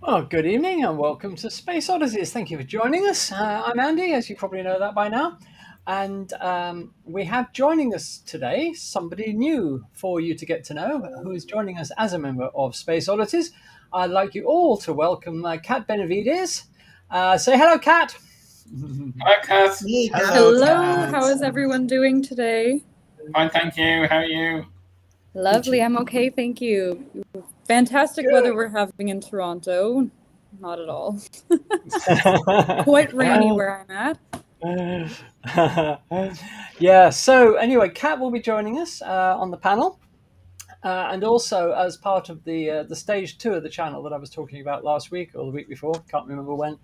Well, good evening and welcome to Space Oddities. Thank you for joining us. I'm Andy, as you probably know that by now. And we have joining us today somebody new for you to get to know who is joining us as a member of Space Oddities. I'd like you all to welcome Kat Benavides. Say hello, Kat. Hi, Kath. Hello, Hello, Kat. how is everyone doing today? Fine, thank you. How are you? Lovely, I'm okay, thank you. Fantastic weather Good. we're having in Toronto. Not at all. Quite rainy where I'm at. Yeah, so anyway, Kat will be joining us on the panel. And also, as part of the stage 2 of the channel that I was talking about last week or the week before, can't remember when,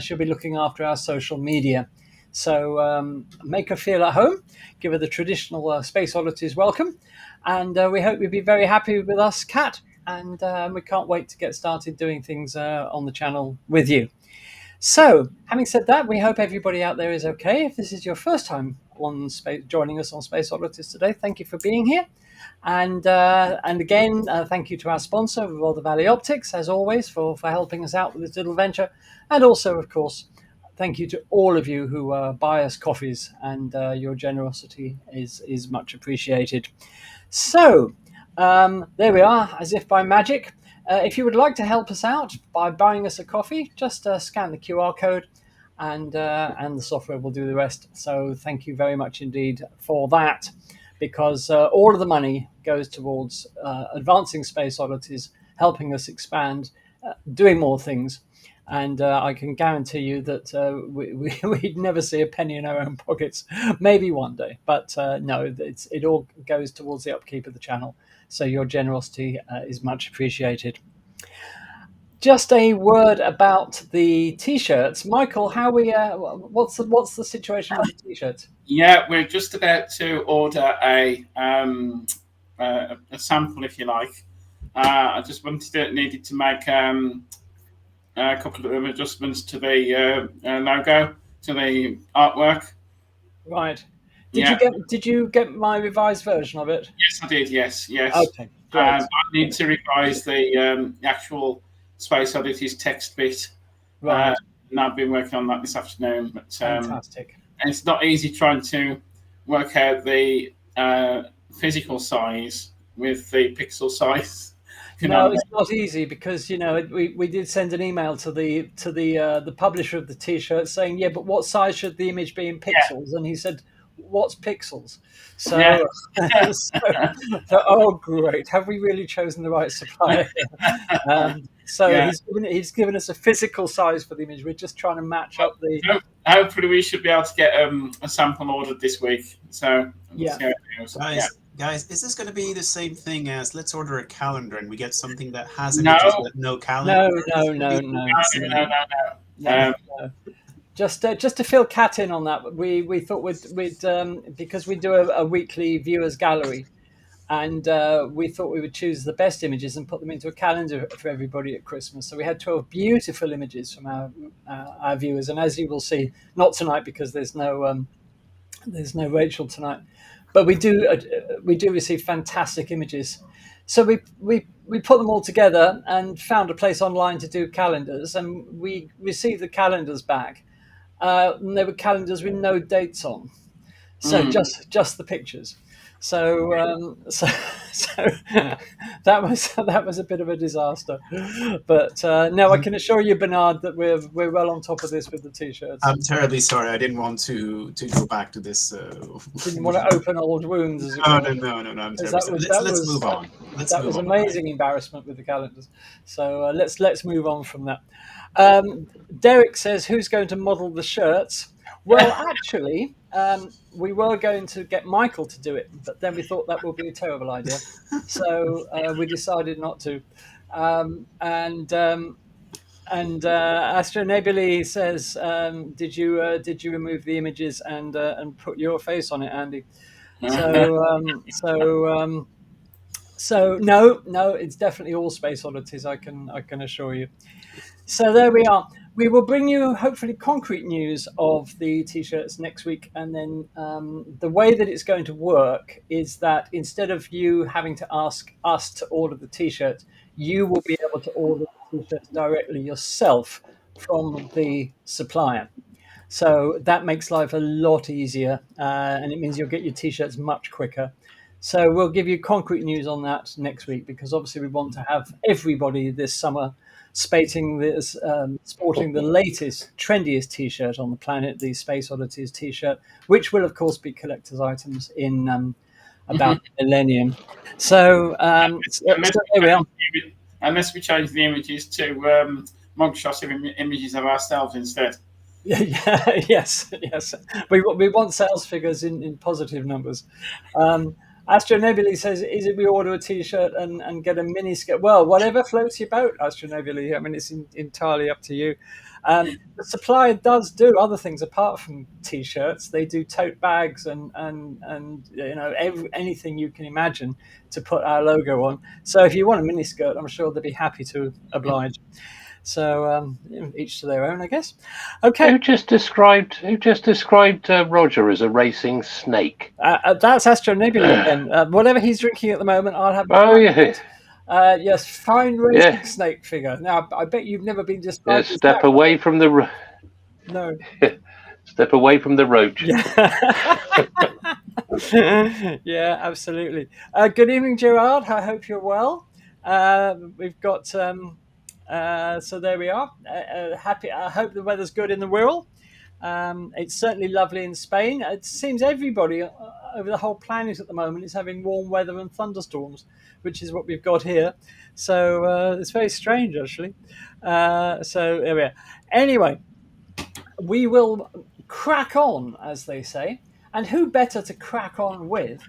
she'll be looking after our social media. So make her feel at home, give her the traditional Space Oddities welcome, and we hope you'll be very happy with us, Kat. And we can't wait to get started doing things on the channel with you. So, having said that, we hope everybody out there is okay. If this is your first time on joining us on Space Oddities today, thank you for being here. And again, thank you to our sponsor, Rother Valley Optics, as always, for helping us out with this little venture. And also, of course, thank you to all of you who buy us coffees, and your generosity is much appreciated. So, there we are, as if by magic. If you would like to help us out by buying us a coffee, just scan the QR code, and the software will do the rest. So, thank you very much indeed for that, because all of the money goes towards advancing Space Oddities, helping us expand, doing more things. And I can guarantee you that we'd never see a penny in our own pockets. Maybe one day, but no, it all goes towards the upkeep of the channel. So your generosity is much appreciated. Just a word about the t-shirts, Michael. How we? What's the situation with the t-shirts? Yeah, we're just about to order a sample, if you like. I just needed to make a couple of adjustments to the logo, to the artwork. Right. Yeah, Did you get my revised version of it? yes, I did. Yes. Okay, great. I need to revise the actual Space Oddities text bit, Right. and I've been working on that this afternoon. But Fantastic. and it's not easy trying to work out the physical size with the pixel size. You know No, what I it's not easy because we did send an email to the publisher of the T-shirt saying, yeah, but what size should the image be in mean? pixels? And he said, what's pixels? Yeah, So, so oh great, have we really chosen the right supplier? So yeah. he's given us a physical size for the image. We're just trying to match up the Hopefully, we should be able to get a sample ordered this week. So we'll yeah. see how it goes. Yeah. guys, is this going to be the same thing as let's order a calendar and we get something that has No, images but no calendar? No, Is no, it gonna no, be no, the no, same? no. no, no. Just to fill Kat in on that, we thought we'd because we do a weekly viewers gallery, and we thought we would choose the best images and put them into a calendar for everybody at Christmas. So we had 12 beautiful images from our viewers, and as you will see, not tonight because there's no Rachel tonight, but we do receive fantastic images. So we put them all together and found a place online to do calendars, and we received the calendars back. And they were calendars with no dates on, so Mm. just the pictures. So that was a bit of a disaster, but no, I can assure you, Bernard, that we're well on top of this with the t-shirts. I'm terribly sorry. I didn't want to go back to this. Didn't want to open old wounds, as it No, were. no, no, no, no. I'm Because terribly sorry. Let's move on. Let's that move was on. amazing embarrassment with the calendars. So let's move on from that. Derek says, "Who's going to model the shirts?" Well, actually, we were going to get Michael to do it, but then we thought that would be a terrible idea, so we decided not to. And Astronebulae says, did you remove the images and put your face on it, Andy? So no, it's definitely all Space Oddities. I can assure you. So there we are. We will bring you hopefully concrete news of the t-shirts next week, and then the way that it's going to work is that instead of you having to ask us to order the t-shirt, you will be able to order the t-shirts directly yourself from the supplier. So that makes life a lot easier, and it means you'll get your t-shirts much quicker. So we'll give you concrete news on that next week, because obviously we want to have everybody this summer sporting the latest, trendiest t-shirt on the planet, the Space Oddities t-shirt, which will of course be collector's items in about a millennium. So, so there we are. Unless we change the images to mugshot images of ourselves instead. Yeah, yes. We want sales figures in positive numbers. Astronebulae says, "Is it we order a T-shirt and get a mini skirt?" Well, whatever floats your boat, Astronebulae. I mean, it's entirely up to you. The supplier does do other things apart from T-shirts. They do tote bags and anything you can imagine to put our logo on. So if you want a mini skirt, I'm sure they'd be happy to oblige. So each to their own, I guess. Okay. Who just described Roger as a racing snake? That's Astronebulae again. Whatever he's drinking at the moment, I'll have. Oh yeah. Yes, fine racing snake figure. Now, I bet you've never been described. Step away from the. No. Step away from the roach. Yeah, absolutely. Good evening, Gerard. I hope you're well. We've got. So there we are. Happy. I hope the weather's good in the Wirral. It's certainly lovely in Spain. It seems everybody over the whole planet at the moment is having warm weather and thunderstorms, which is what we've got here. So it's very strange, actually. So there we are. Anyway, we will crack on, as they say. And who better to crack on with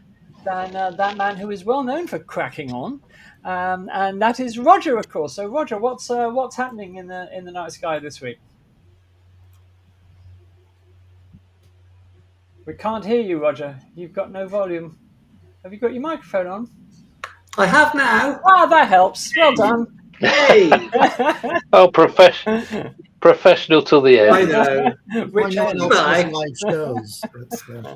than that man who is well known for cracking on? And that is Roger, of course. So, Roger, what's happening in the night sky this week? We can't hear you, Roger. You've got no volume. Have you got your microphone on? I have now. Ah, that helps. Well done. Hey. Oh, professional till the end. I know. Which not live shows.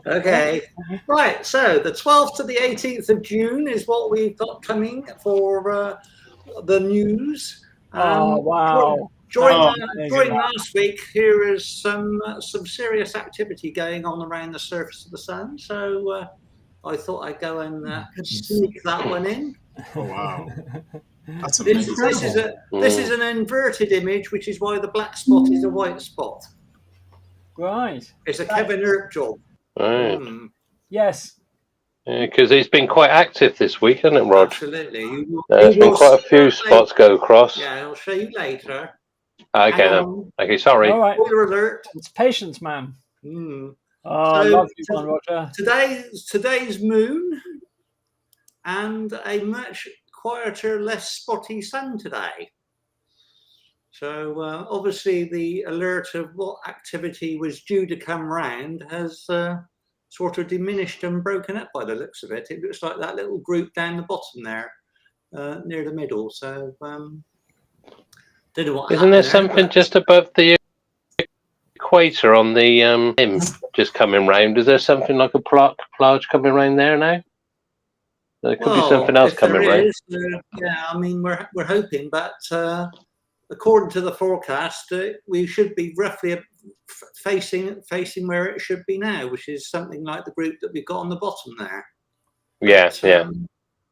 Okay. Right. So the 12th to the 18th of June is what we've got coming for the news. Oh wow! During last week, here is some serious activity going on around the surface of the sun. So I thought I'd go and sneak that one in. Oh wow! That's This amazing. is an inverted image, which is why the black spot is a white spot. Right. It's a Kevin Earp job. Right. Yes. Because he's been quite active this week, hasn't it, Rog? Absolutely. There's been quite a few spots go across. Yeah, I'll show you later. Okay, then. Okay, sorry. All right. Spoiler alert. It's patience, man. Mm. Oh, So, love you, one, Roger. Today's moon and a much quieter, less spotty sun today. So obviously the alert of what activity was due to come round has sort of diminished and broken up by the looks of it. It looks like that little group down the bottom there, near the middle. So don't know what. Isn't there something just above the equator on the rim just coming round? Is there something like a plage coming round there now? There could be something else coming round. Yeah, I mean we're hoping, but according to the forecast, we should be roughly facing where it should be now, which is something like the group that we've got on the bottom there. Yeah,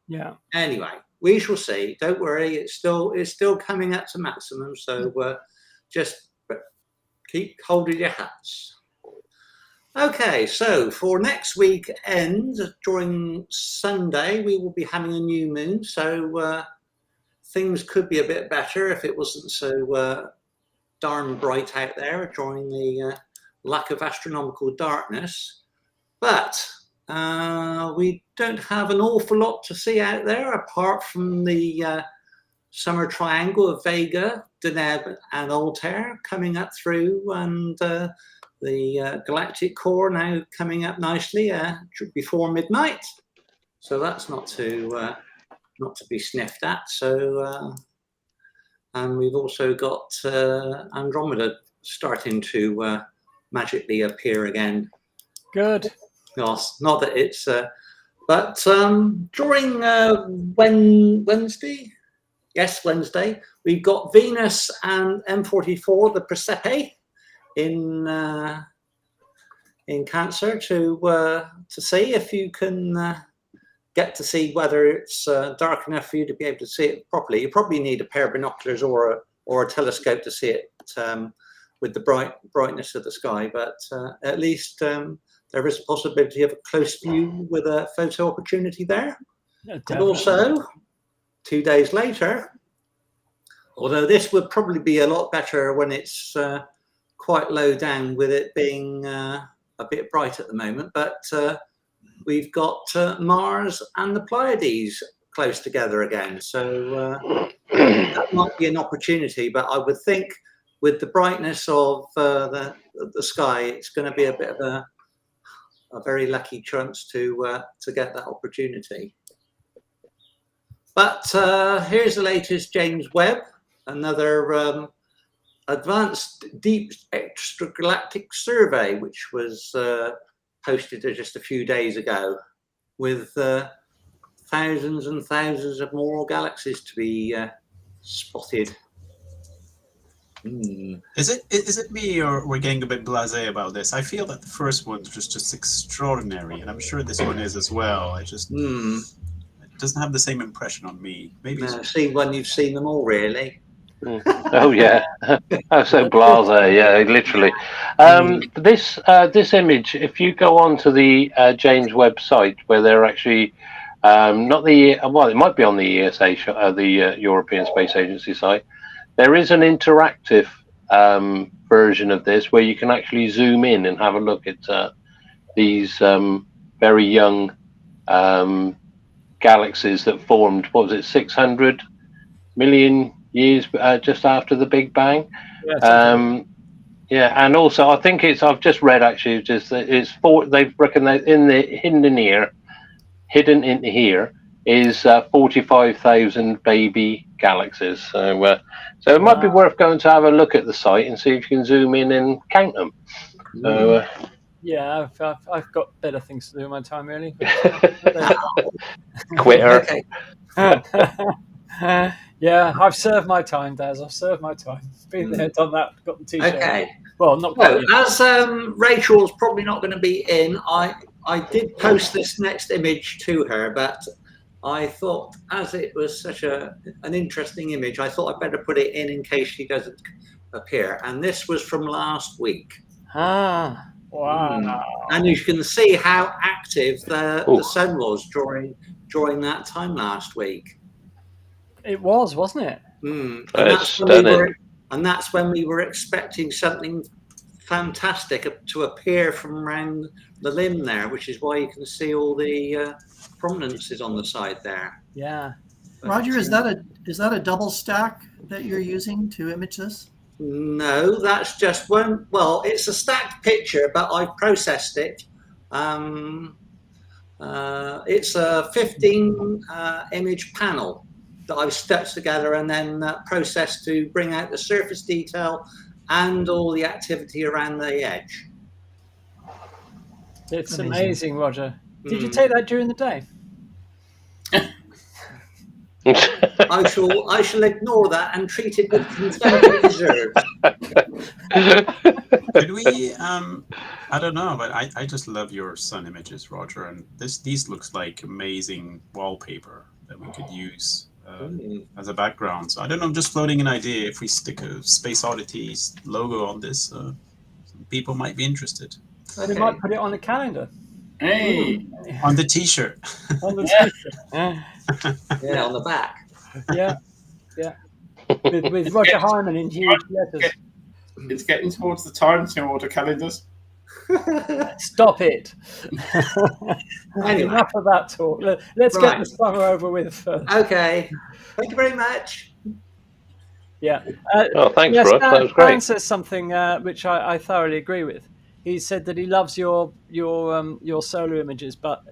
Yeah. Anyway, we shall see. Don't worry, it's still coming up to maximum. So just keep holding your hats. Okay, so for next weekend, during Sunday, we will be having a new moon. So things could be a bit better if it wasn't so darn bright out there during the lack of astronomical darkness. But we don't have an awful lot to see out there apart from the summer triangle of Vega, Deneb and Altair coming up through, and the galactic core now coming up nicely before midnight. So that's not to be sniffed at. So and we've also got Andromeda starting to magically appear again. Good. Yes, not that it's but during Wednesday, we've got Venus and M44, the Persepe, in Cancer to see if you can get to see whether it's dark enough for you to be able to see it properly. You probably need a pair of binoculars or a telescope to see it with the brightness of the sky, but at least there is a possibility of a close view with a photo opportunity there. Yeah, and definitely. also, 2 days later, although this would probably be a lot better when it's quite low down with it being a bit bright at the moment, but we've got Mars and the Pleiades close together again. So that might be an opportunity, but I would think with the brightness of the sky, it's going to be a bit of a very lucky chance to get that opportunity. But here's the latest James Webb, another advanced deep extragalactic survey, which was posted just a few days ago, with thousands and thousands of more galaxies to be spotted. Is it me, or we're getting a bit blasé about this? I feel that the first one was just extraordinary, and I'm sure this one is as well. I just it doesn't have the same impression on me. Maybe No, see, when you've seen them all, really. Oh yeah, oh, so blasé, yeah, literally. This image, if you go onto the James Webb site, where they're actually not the well, it might be on the ESA, the European Space Agency site. There is an interactive version of this where you can actually zoom in and have a look at these very young galaxies that formed. What was it, 600 million years just after the Big Bang? Yeah, and also I think I've just read actually just that they've reckoned that hidden in here is 45,000 baby galaxies. So it might be worth going to have a look at the site and see if you can zoom in and count them. So, yeah, I've got better things to do in my time, really. Quitter. Yeah, I've served my time, Daz. I've served my time. Been there, done that, got the t-shirt. Okay. Well, not So, quite. as Rachel's probably not going to be in, I did post this next image to her, but I thought, as it was such an interesting image, I thought I'd better put it in case she doesn't appear. And this was from last week. Ah, wow. And you can see how active the sun was during that time last week. It was, wasn't it? And That's stunning. that's when we were expecting something fantastic to appear from around the limb there, which is why you can see all the prominences on the side there. Yeah. But, Roger, is that a double stack that you're using to image this? No, that's just one. Well, it's a stacked picture, but I've processed it. It's a 15 image panel that I've stitched together and then processed to bring out the surface detail and all the activity around the edge. It's amazing, Roger. Did you take that during the day? I shall ignore that and treat it with contempt it deserves. Could we? I don't know, but I just love your sun images, Roger, and these looks like amazing wallpaper that we could use as a background. So I don't know, I'm just floating an idea. If we stick a Space Oddities logo on this, some people might be interested. We might put it on a calendar. Hey, On the T-shirt. On the t-shirt. Yeah, on the back. Yeah. With Roger Hyman in huge letters. it's getting towards the time to order calendars. Stop it. Anyway. Enough of that talk. Let's get the summer over with first. Okay. Thank you very much. Yeah. Oh, thanks, Rod. That was great. Dan says something which I thoroughly agree with. He said that he loves your solar images, but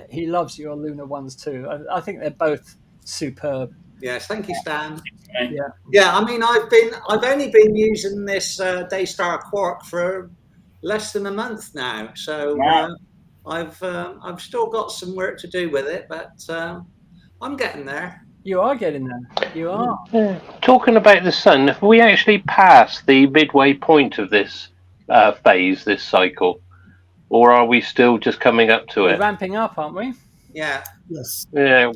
he loves your lunar ones too. I think they're both superb. Yes, thank you, Stan. Yeah. Yeah, I mean, I've only been using this Daystar Quark for less than a month now, so I've still got some work to do with it, but I'm getting there. You are getting there. You are. Yeah. Talking about the sun, have we actually passed the midway point of this phase, this cycle, or are we still just coming up to We're it? ramping up, aren't we? Yeah. Yes. Yeah.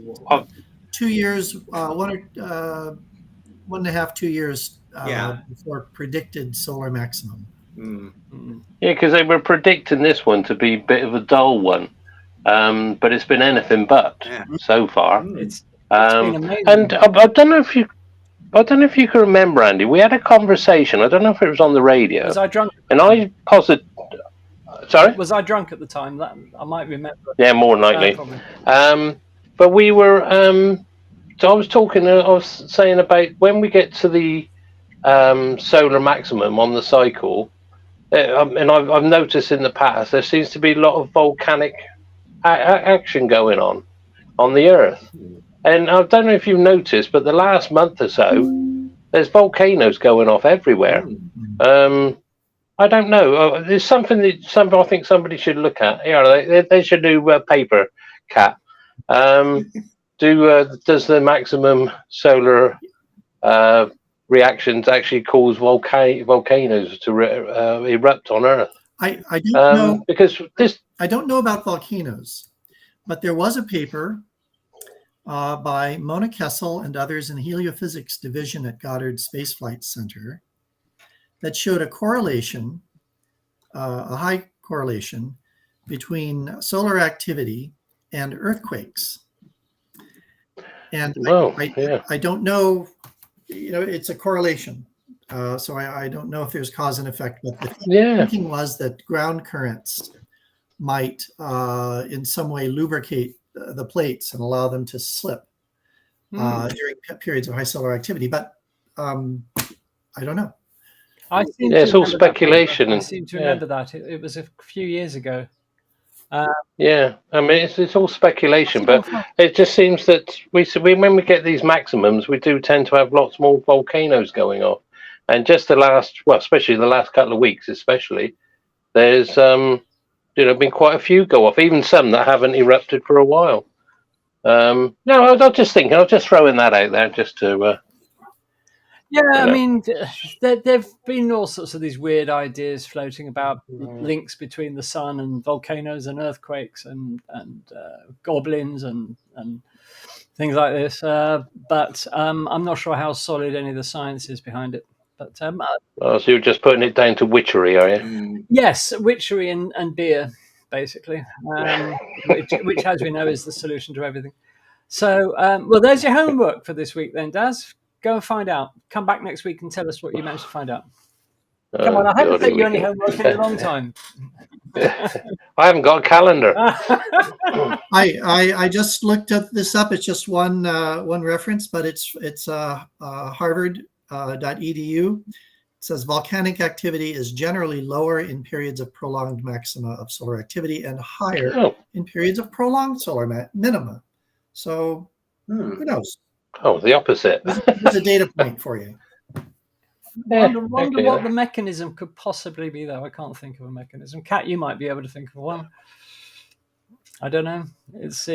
2 years, 1.5, 2 years Yeah. before predicted solar maximum. Yeah, because they were predicting this one to be a bit of a dull one, but it's been anything but so far. It's been amazing. And I don't know if you can remember, Andy. We had a conversation. I don't know if it was on the radio. Was I drunk? And I posited. Sorry. Was I drunk at the time? That I might remember. Yeah, more than likely. Probably. But we were. So I was talking. I was saying about when we get to the solar maximum on the cycle, and I've noticed in the past there seems to be a lot of volcanic action going on the Earth. And I don't know if you've noticed, but the last month or so, there's volcanoes going off everywhere. I don't know. There's something that I think somebody should look at. Yeah, they should do a paper, Cat. Does the maximum solar reactions actually cause volcanoes to erupt on Earth? I don't know, because I don't know about volcanoes, but there was a paper by Mona Kessel and others in the Heliophysics Division at Goddard Space Flight Center that showed a correlation, a high correlation between solar activity and earthquakes. And I don't know, it's a correlation. So I don't know if there's cause and effect, but the thinking was that ground currents might in some way lubricate the plates and allow them to slip during periods of high solar activity. But I don't know. It's all speculation. I seem to remember that. It was a few years ago. Yeah, I mean it's all speculation, but it just seems that when we get these maximums, we do tend to have lots more volcanoes going off. And just especially the last couple of weeks, there's been quite a few go off, even some that haven't erupted for a while. No, I was just thinking, I was just throwing that out there just to. I mean, there've been all sorts of these weird ideas floating about links between the sun and volcanoes and earthquakes and goblins and things like this. But I'm not sure how solid any of the science is behind it. But so you're just putting it down to witchery, are you? Yes, witchery and beer, basically, which, as we know, is the solution to everything. So, well, there's your homework for this week then, Daz. Go and find out. Come back next week and tell us what you managed to find out. Come on, I haven't sent you any homework in a long time. I haven't got a calendar. I just looked this up. It's just one reference, but it's Harvard.edu. It says volcanic activity is generally lower in periods of prolonged maxima of solar activity and higher in periods of prolonged solar minima. So who knows? Oh, the opposite. There's a data point for you. Wonder what the mechanism could possibly be, though. I can't think of a mechanism. Kat, you might be able to think of one. I don't know. It's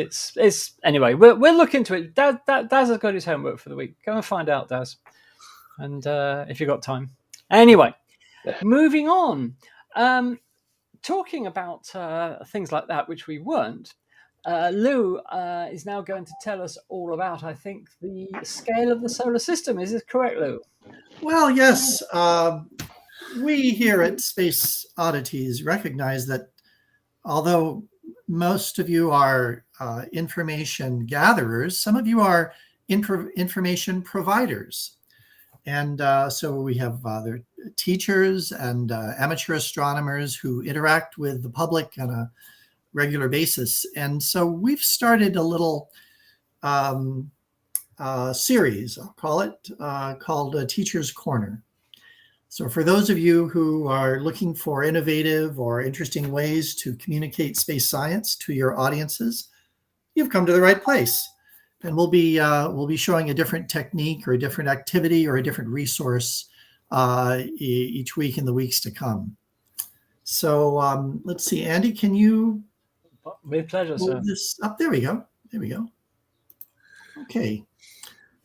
anyway. We'll look into it. Daz has got his homework for the week. Go and find out, Daz, and if you've got time. Anyway, moving on. Talking about things like that, which we weren't. Lou is now going to tell us all about, I think, the scale of the solar system. Is this correct, Lou? Well, yes. We here at Space Oddities recognize that although most of you are information gatherers, some of you are information providers. And so we have other teachers and amateur astronomers who interact with the public on a regular basis. And so we've started a little series, I'll call it, called Teacher's Corner. So for those of you who are looking for innovative or interesting ways to communicate space science to your audiences, you've come to the right place. And we'll be showing a different technique or a different activity or a different resource each week in the weeks to come. So let's see, Andy, can you with pleasure, move this up? There we go. There we go. Okay.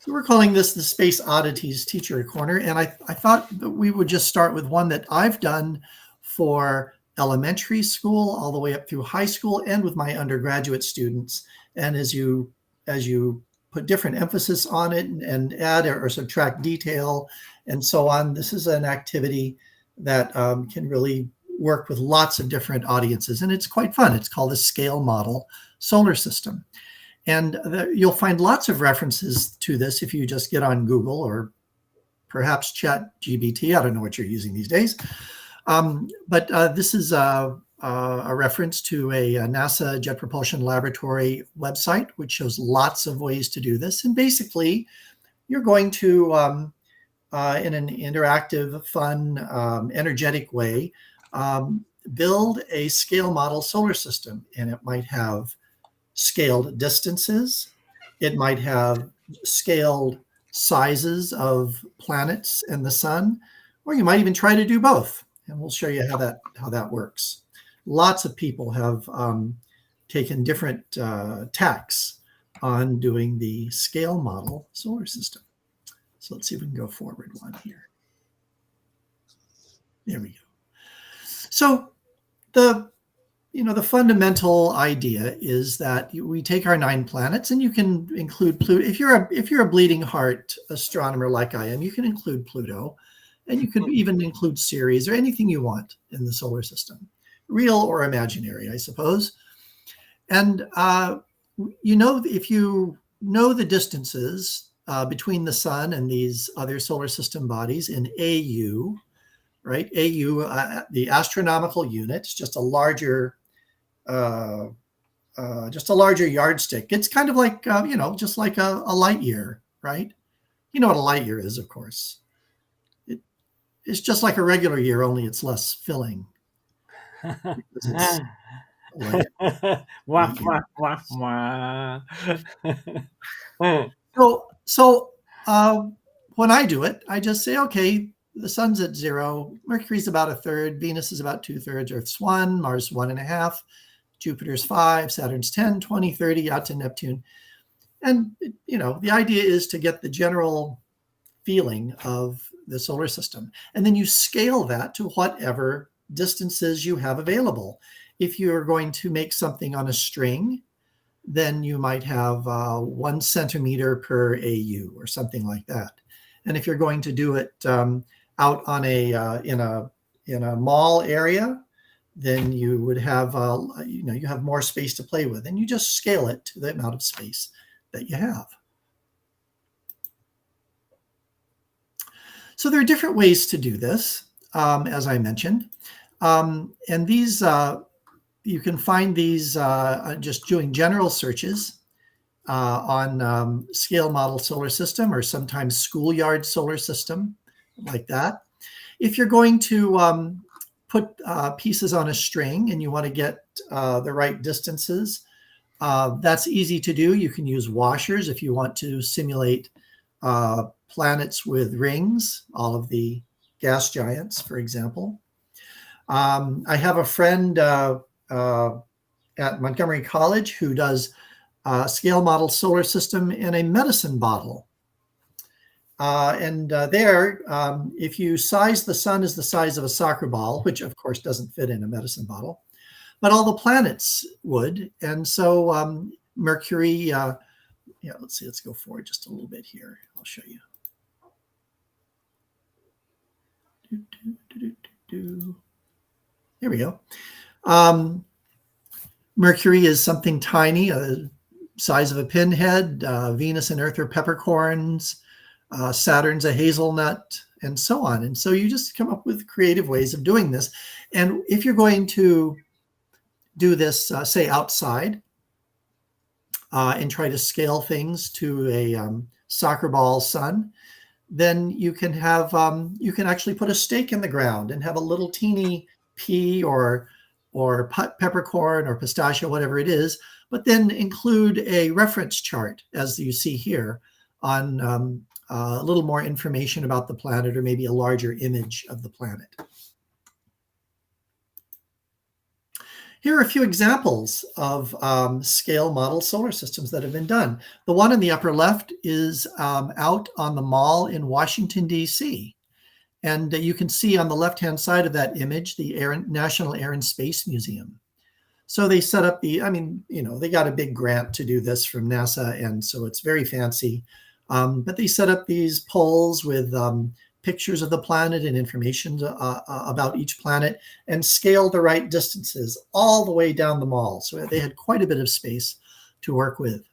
So we're calling this the Space Oddities Teacher Corner, and I thought that we would just start with one that I've done for elementary school all the way up through high school and with my undergraduate students. And as you put different emphasis on it and add or subtract detail and so on, this is an activity that can really work with lots of different audiences, and it's quite fun. It's called a scale model solar system. And you'll find lots of references to this if you just get on Google or perhaps ChatGPT. I don't know what you're using these days. But this is a reference to a NASA Jet Propulsion Laboratory website, which shows lots of ways to do this. And basically, you're going to, in an interactive, fun, energetic way, build a scale model solar system. And it might have scaled distances. It might have scaled sizes of planets and the sun, or you might even try to do both. And we'll show you how that works. Lots of people have taken different tacks on doing the scale model solar system. So let's see if we can go forward one here. There we go. So the fundamental idea is that we take our 9 planets, and you can include Pluto. If you're a bleeding heart astronomer like I am, you can include Pluto, and you could even include Ceres or anything you want in the solar system, real or imaginary, I suppose. And if you know the distances between the sun and these other solar system bodies in AU, right? AU, the astronomical units, just a larger yardstick. It's kind of like, just like a light year, right? You know what a light year is, of course. It's just like a regular year, only it's less filling. Wah, wah, wah, wah. So when I do it, I just say, okay, the sun's at 0, Mercury's about 1/3, Venus is about 2/3, Earth's 1, Mars 1.5, Jupiter's 5, Saturn's 10, 20, 30, out to Neptune. And, the idea is to get the general feeling of the solar system. And then you scale that to whatever distances you have available. If you're going to make something on a string, then you might have 1 centimeter per AU or something like that. And if you're going to do it out on in a mall area, then you would have you have more space to play with, and you just scale it to the amount of space that you have. So there are different ways to do this, as I mentioned, and these you can find these just doing general searches on scale model solar system, or sometimes schoolyard solar system, like that. If you're going to put pieces on a string and you want to get the right distances, that's easy to do. You can use washers if you want to simulate planets with rings, all of the gas giants, for example. I have a friend at Montgomery College who does scale model solar system in a medicine bottle. There, if you size the sun as the size of a soccer ball, which of course doesn't fit in a medicine bottle, but all the planets would. And so Mercury, let's see, let's go forward just a little bit here. I'll show you. Here we go. Mercury is something tiny, size of a pinhead. Venus and Earth are peppercorns. Saturn's a hazelnut, and so on. And so you just come up with creative ways of doing this. And if you're going to do this, say outside, and try to scale things to a soccer ball sun, then you can have you can actually put a stake in the ground and have a little teeny pea or peppercorn or pistachio, whatever it is, but then include a reference chart, as you see here, on a little more information about the planet, or maybe a larger image of the planet. Here are a few examples of scale model solar systems that have been done. The one in the upper left is out on the mall in Washington, D.C. And you can see on the left-hand side of that image, the National Air and Space Museum. So they set up they got a big grant to do this from NASA, and so it's very fancy. But they set up these poles with pictures of the planet and information about each planet, and scaled the right distances all the way down the mall. So they had quite a bit of space to work with.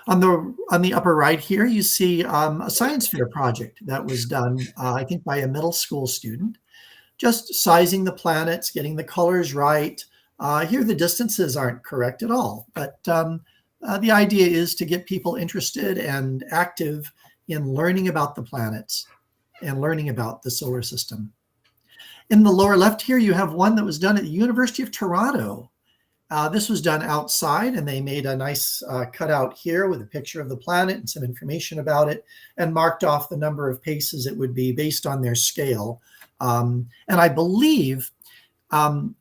On the upper right here, you see a science fair project that was done, I think, by a middle school student, just sizing the planets, getting the colors right. Here, the distances aren't correct at all, but the idea is to get people interested and active in learning about the planets and learning about the solar system. In the lower left here, you have one that was done at the University of Toronto. This was done outside, and they made a nice cutout here with a picture of the planet and some information about it, and marked off the number of paces it would be based on their scale. And I believe so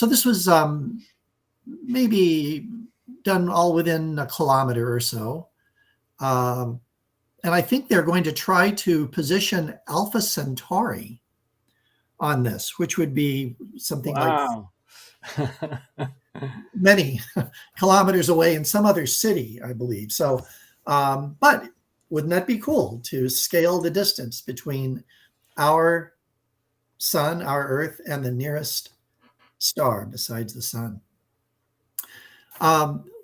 this was maybe done all within a kilometer or so. And I think they're going to try to position Alpha Centauri on this, which would be something like many kilometers away in some other city, I believe. So, but wouldn't that be cool to scale the distance between our sun, our Earth, and the nearest star besides the sun?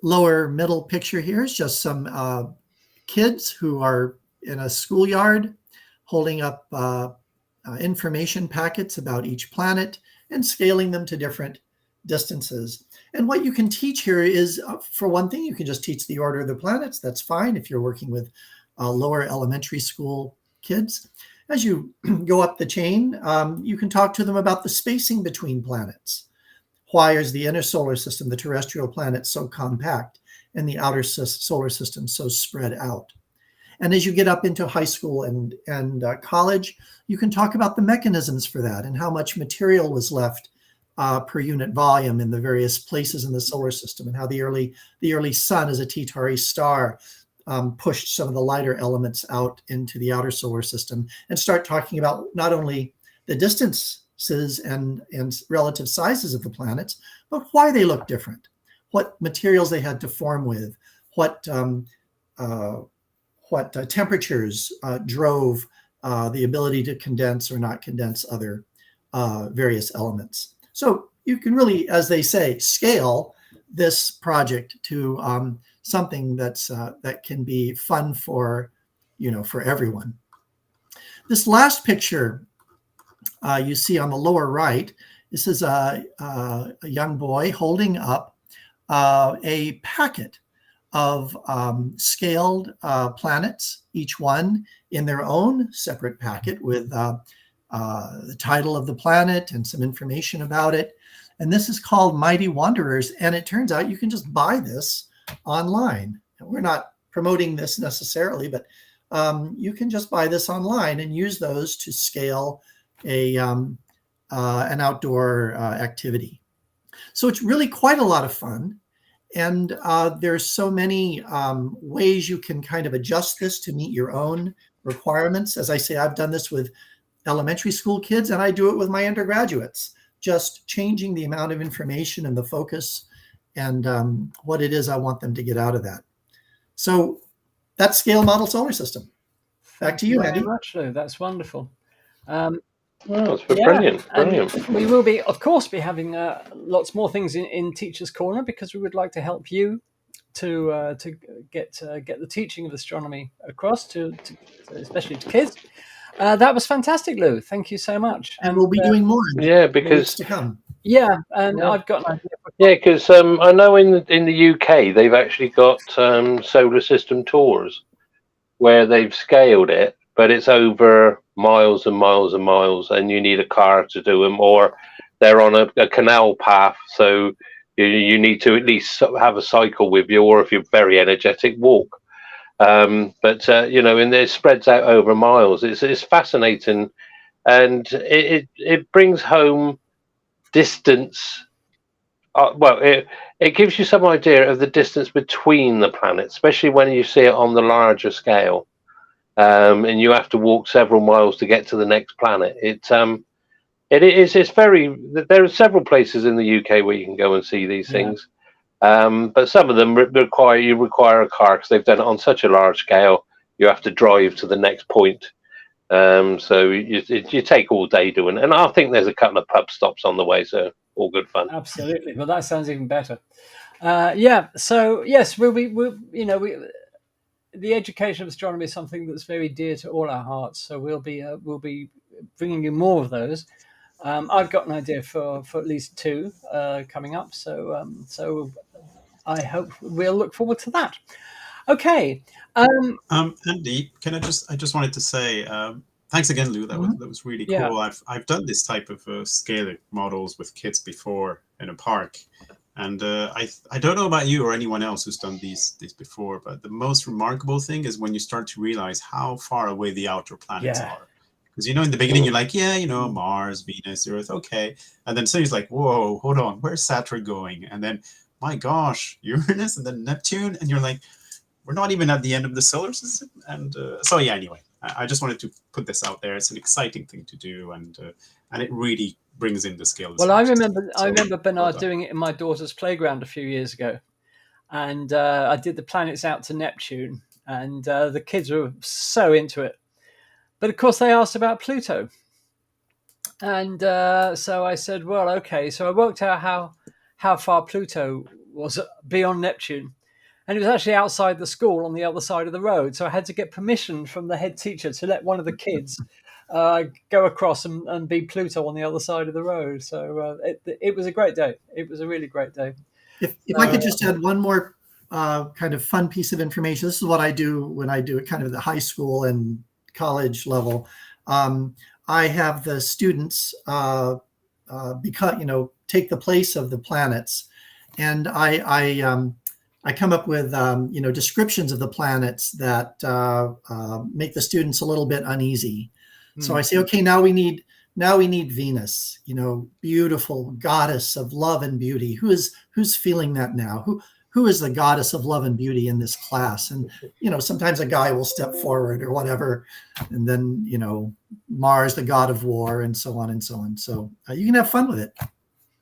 Lower middle picture here is just some kids who are in a schoolyard holding up information packets about each planet and scaling them to different distances. And what you can teach here is, for one thing, you can just teach the order of the planets. That's fine if you're working with lower elementary school kids. As you go up the chain, you can talk to them about the spacing between planets. Why is the inner solar system, the terrestrial planet, so compact and the outer solar system so spread out? And as you get up into high school and college, you can talk about the mechanisms for that and how much material was left per unit volume in the various places in the solar system, and how the early sun as a T-Tauri star pushed some of the lighter elements out into the outer solar system, and start talking about not only the distances and relative sizes of the planets, but why they look different, what materials they had to form with, what temperatures drove the ability to condense or not condense other various elements. So you can really, as they say, scale this project to something that can be fun for everyone. This last picture you see on the lower right, this is a young boy holding up a packet of scaled planets, each one in their own separate packet with the title of the planet and some information about it. And this is called Mighty Wanderers. And it turns out you can just buy this online. We're not promoting this necessarily, but you can just buy this online and use those to scale an outdoor activity. So it's really quite a lot of fun. And there's so many ways you can kind of adjust this to meet your own requirements. As I say, I've done this with elementary school kids, and I do it with my undergraduates, just changing the amount of information and the focus and what it is I want them to get out of that. So that's scale model solar system. Back to you, Andy. Very much so. That's wonderful. It's brilliant. We will be, of course, having lots more things in Teachers Corner, because we would like to help you to get the teaching of astronomy across to especially to kids. That was fantastic, Lou. Thank you so much. And we'll be doing more. Because to come. Yeah, and I've got an idea. Yeah, because I know in the UK they've actually got solar system tours where they've scaled it, but it's over miles and miles and miles, and you need a car to do them, or they're on a canal path, so you need to at least have a cycle with you, or if you're very energetic, walk. And it spreads out over miles. It's fascinating, and it brings home distance Well, it gives you some idea of the distance between the planets, especially when you see it on the larger scale, and you have to walk several miles to get to the next planet. It's very. There are several places in the UK where you can go and see these things, but some of them require a car because they've done it on such a large scale. You have to drive to the next point. So you take all day doing it, and I think there's a couple of pub stops on the way, so all good fun. Absolutely. Well, that sounds even better. Yeah. So yes, the education of astronomy is something that's very dear to all our hearts. So we'll be bringing you more of those. I've got an idea for at least 2 coming up. So I hope we'll look forward to that. Okay. Andy, I just wanted to say thanks again, Lou. That was really cool. I've done this type of scaling models with kids before in a park, and I don't know about you or anyone else who's done these before, but the most remarkable thing is when you start to realize how far away the outer planets are. Because in the beginning you're like, Mars, Venus, Earth, okay, and then so it's like, whoa, hold on, where's Saturn going? And then, my gosh, Uranus, and then Neptune, and you're like, we're not even at the end of the solar system. And anyway, I just wanted to put this out there. It's an exciting thing to do, and it really brings in the scale. Well, I remember Bernard doing it in my daughter's playground a few years ago, and I did the planets out to Neptune, and the kids were so into it. But of course, they asked about Pluto, and so I said, well, okay. So I worked out how far Pluto was beyond Neptune. And it was actually outside the school on the other side of the road. So I had to get permission from the head teacher to let one of the kids go across and be Pluto on the other side of the road. So it was a great day. It was a really great day. If I could just add one more kind of fun piece of information. This is what I do when I do it kind of the high school and college level. I have the students take the place of the planets. And I come up with descriptions of the planets that make the students a little bit uneasy. So I say, okay, now we need Venus, beautiful goddess of love and beauty. Who's feeling that now? Who is the goddess of love and beauty in this class? And sometimes a guy will step forward or whatever, and then Mars, the god of war, and so on and so on. So you can have fun with it.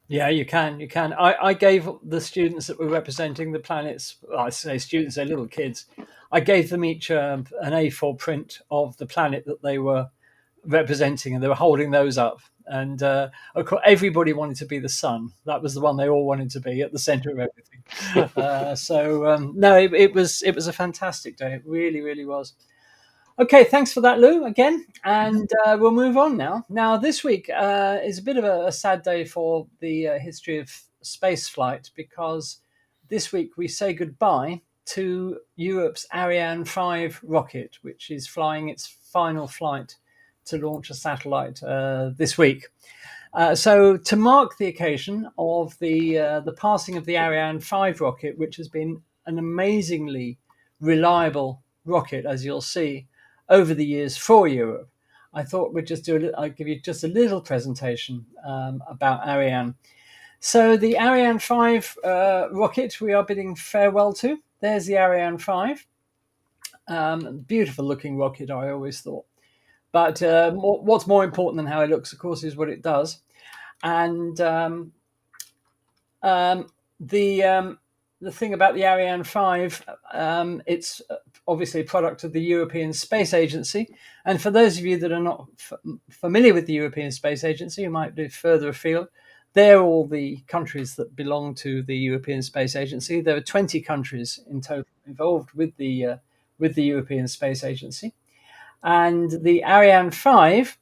Yeah, you can. I gave the students that were representing the planets, I say students, they're little kids, I gave them each an A4 print of the planet that they were representing, and they were holding those up. And of course, everybody wanted to be the sun. That was the one they all wanted to be, at the center of everything. It was a fantastic day. It really, really was. Okay, thanks for that, Lou, again. And we'll move on now. Now, this week is a bit of a sad day for the history of space flight, because this week we say goodbye to Europe's Ariane 5 rocket, which is flying its final flight to launch a satellite this week. So to mark the occasion of the passing of the Ariane 5 rocket, which has been an amazingly reliable rocket, as you'll see, over the years for Europe, I thought we'd just I'd give you just a little presentation about Ariane. So the Ariane 5 rocket we are bidding farewell to. There's the Ariane 5. Beautiful looking rocket, I always thought. But what's more important than how it looks, of course, is what it does. And the thing about the Ariane 5, it's obviously a product of the European Space Agency. And for those of you that are not familiar with the European Space Agency, who might be further afield, they're all the countries that belong to the European Space Agency. There are 20 countries in total involved with the European Space Agency. And the Ariane 5,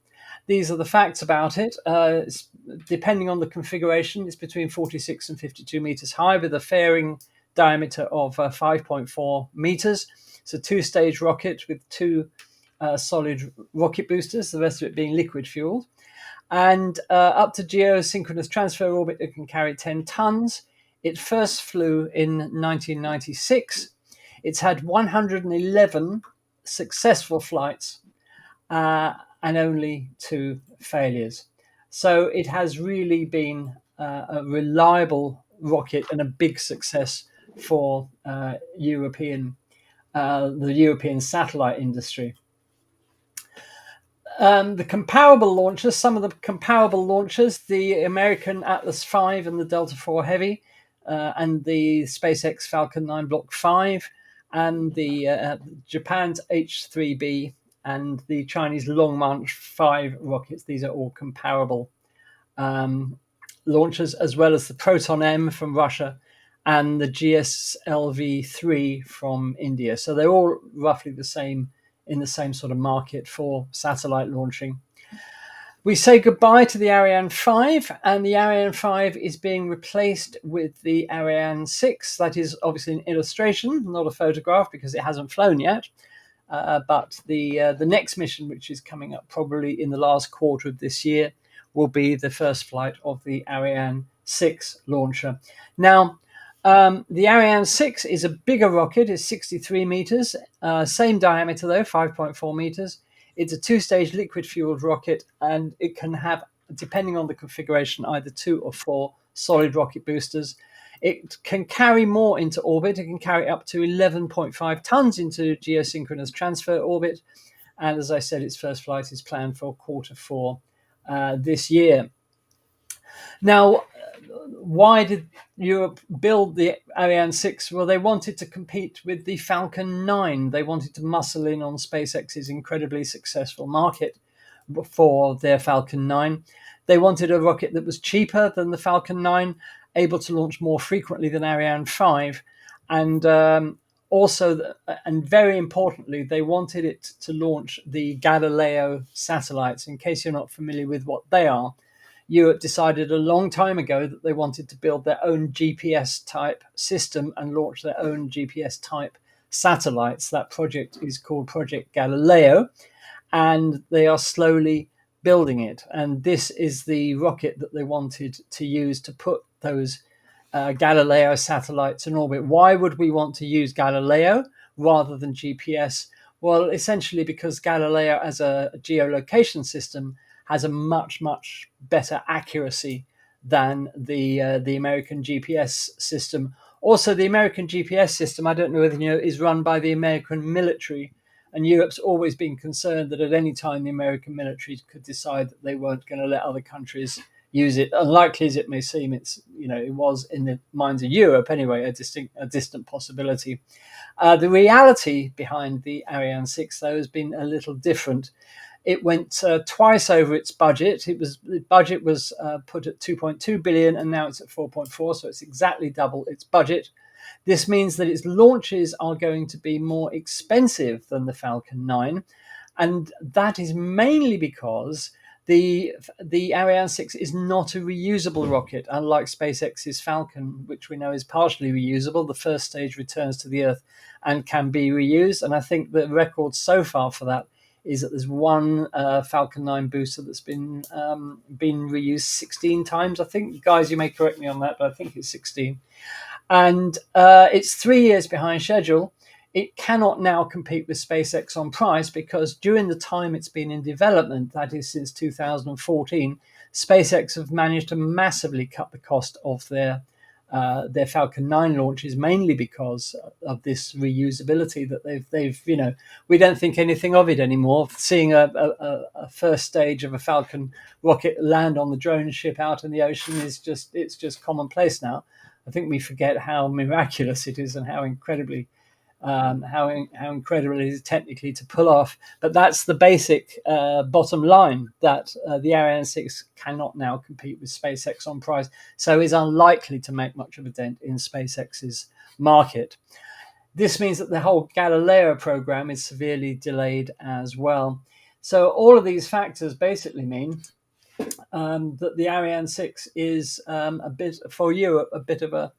these are the facts about it. Depending on the configuration, it's between 46 and 52 meters high, with a fairing diameter of 5.4 meters. It's a two-stage rocket with two solid rocket boosters, the rest of it being liquid fueled. And up to geosynchronous transfer orbit, it can carry 10 tons. It first flew in 1996. It's had 111 successful flights and only 2 failures. So it has really been a reliable rocket and a big success for the European satellite industry. The comparable launchers, some of the comparable launchers, the American Atlas V and the Delta IV Heavy, and the SpaceX Falcon 9 Block 5, and the Japan's H-3B, and the Chinese Long March 5 rockets. These are all comparable launchers, as well as the Proton M from Russia and the GSLV-3 from India. So they're all roughly the same, in the same sort of market for satellite launching. We say goodbye to the Ariane 5, and the Ariane 5 is being replaced with the Ariane 6. That is obviously an illustration, not a photograph, because it hasn't flown yet. But the next mission, which is coming up probably in the last quarter of this year, will be the first flight of the Ariane 6 launcher. Now, the Ariane 6 is a bigger rocket. It's 63 meters, same diameter though, 5.4 meters. It's a two-stage liquid-fueled rocket, and it can have, depending on the configuration, either 2 or 4 solid rocket boosters. It can carry more into orbit. It can carry up to 11.5 tons into geosynchronous transfer orbit. And as I said, its first flight is planned for Q4 this year. Now, why did Europe build the Ariane 6? Well, they wanted to compete with the Falcon 9. They wanted to muscle in on SpaceX's incredibly successful market for their Falcon 9. They wanted a rocket that was cheaper than the Falcon 9, able to launch more frequently than Ariane 5. And also, and very importantly, they wanted it to launch the Galileo satellites. In case you're not familiar with what they are, Europe decided a long time ago that they wanted to build their own GPS type system and launch their own GPS type satellites. That project is called Project Galileo, and they are slowly building it. And this is the rocket that they wanted to use to put those Galileo satellites in orbit. Why would we want to use Galileo rather than GPS? Well, essentially because Galileo as a geolocation system has a much, much better accuracy than the American GPS system. Also, the American GPS system, I don't know whether you know, is run by the American military, and Europe's always been concerned that at any time the American military could decide that they weren't going to let other countries use it. Unlikely as it may seem, it was in the minds of Europe anyway, a distant possibility. The reality behind the Ariane 6, though, has been a little different. It went twice over its budget. The budget was put at 2.2 billion, and now it's at 4.4, so it's exactly double its budget. This means that its launches are going to be more expensive than the Falcon 9, and that is mainly because the Ariane 6 is not a reusable rocket, unlike SpaceX's Falcon, which we know is partially reusable. The first stage returns to the Earth and can be reused, and I think the record so far for that is that there's one Falcon 9 booster that's been reused 16 times, I think. Guys, you may correct me on that, but I think it's 16. And it's 3 years behind schedule. It cannot now compete with SpaceX on price because during the time it's been in development, that is since 2014, SpaceX have managed to massively cut the cost of their Falcon 9 launches, mainly because of this reusability that they've we don't think anything of it anymore. Seeing a first stage of a Falcon rocket land on the drone ship out in the ocean it's just commonplace now. I think we forget how miraculous it is and how incredibly incredible it is technically to pull off. But that's the basic bottom line, that the Ariane 6 cannot now compete with SpaceX on price, so is unlikely to make much of a dent in SpaceX's market. This means that the whole Galileo program is severely delayed as well. So all of these factors basically mean that the Ariane 6 is a bit for Europe, a bit of a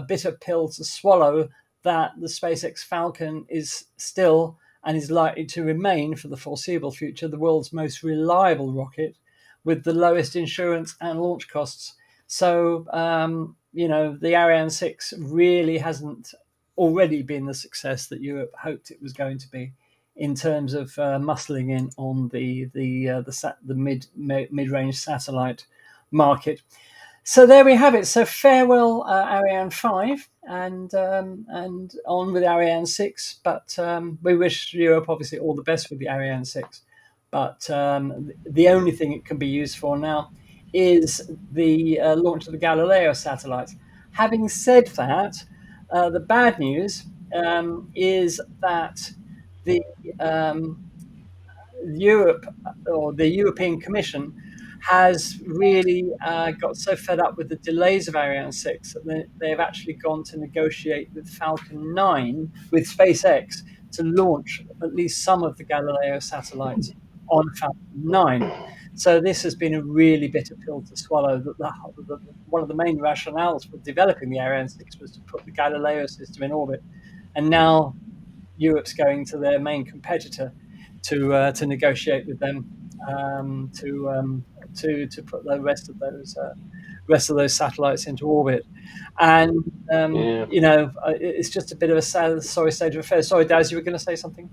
bitter pill to swallow, that the SpaceX Falcon is still and is likely to remain for the foreseeable future the world's most reliable rocket with the lowest insurance and launch costs. So, the Ariane 6 really hasn't already been the success that Europe hoped it was going to be in terms of muscling in on the mid-range satellite market. So there we have it. So farewell, Ariane 5, and on with Ariane 6. But we wish Europe obviously all the best with the Ariane 6. But the only thing it can be used for now is the launch of the Galileo satellites. Having said that, the bad news is that the Europe, or the European Commission, has really got so fed up with the delays of Ariane 6 that they've actually gone to negotiate with Falcon 9, with SpaceX, to launch at least some of the Galileo satellites on Falcon 9. So this has been a really bitter pill to swallow. One of the main rationales for developing the Ariane 6 was to put the Galileo system in orbit. And now Europe's going to their main competitor to negotiate with them to put the rest of those satellites into orbit. And it's just a bit of a sorry state of affairs. Sorry, Daz, you were going to say something?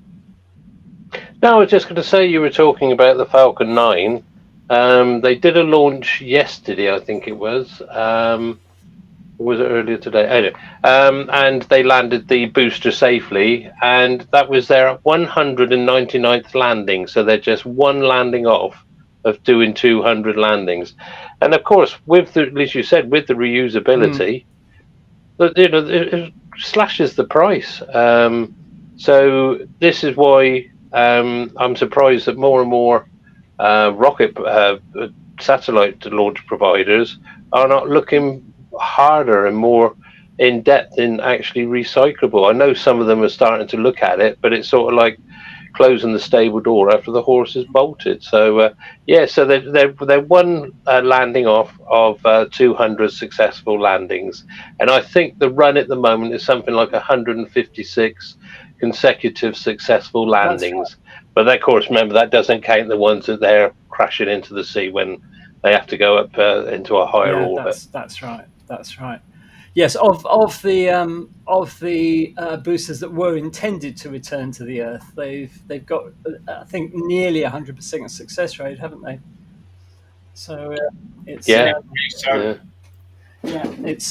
No, I was just going to say, you were talking about the Falcon 9. They did a launch yesterday, I think it was. Was it earlier today? Anyway, and they landed the booster safely, and that was their 199th landing. So they're just one landing off of doing 200 landings. And of course, with at least you said, with the reusability, it slashes the price. So this is why I'm surprised that more and more rocket satellite launch providers are not looking harder and more in depth in actually recyclable. I know some of them are starting to look at it, but it's sort of like closing the stable door after the horse is bolted. So so they're one landing off of 200 successful landings, and I think the run at the moment is something like 156 consecutive successful landings. But of course, remember, that doesn't count the ones that they're crashing into the sea when they have to go up into a higher orbit. That's right. That's right. Yes, of the boosters that were intended to return to the Earth, they've got I think nearly 100% success rate, haven't they? So it's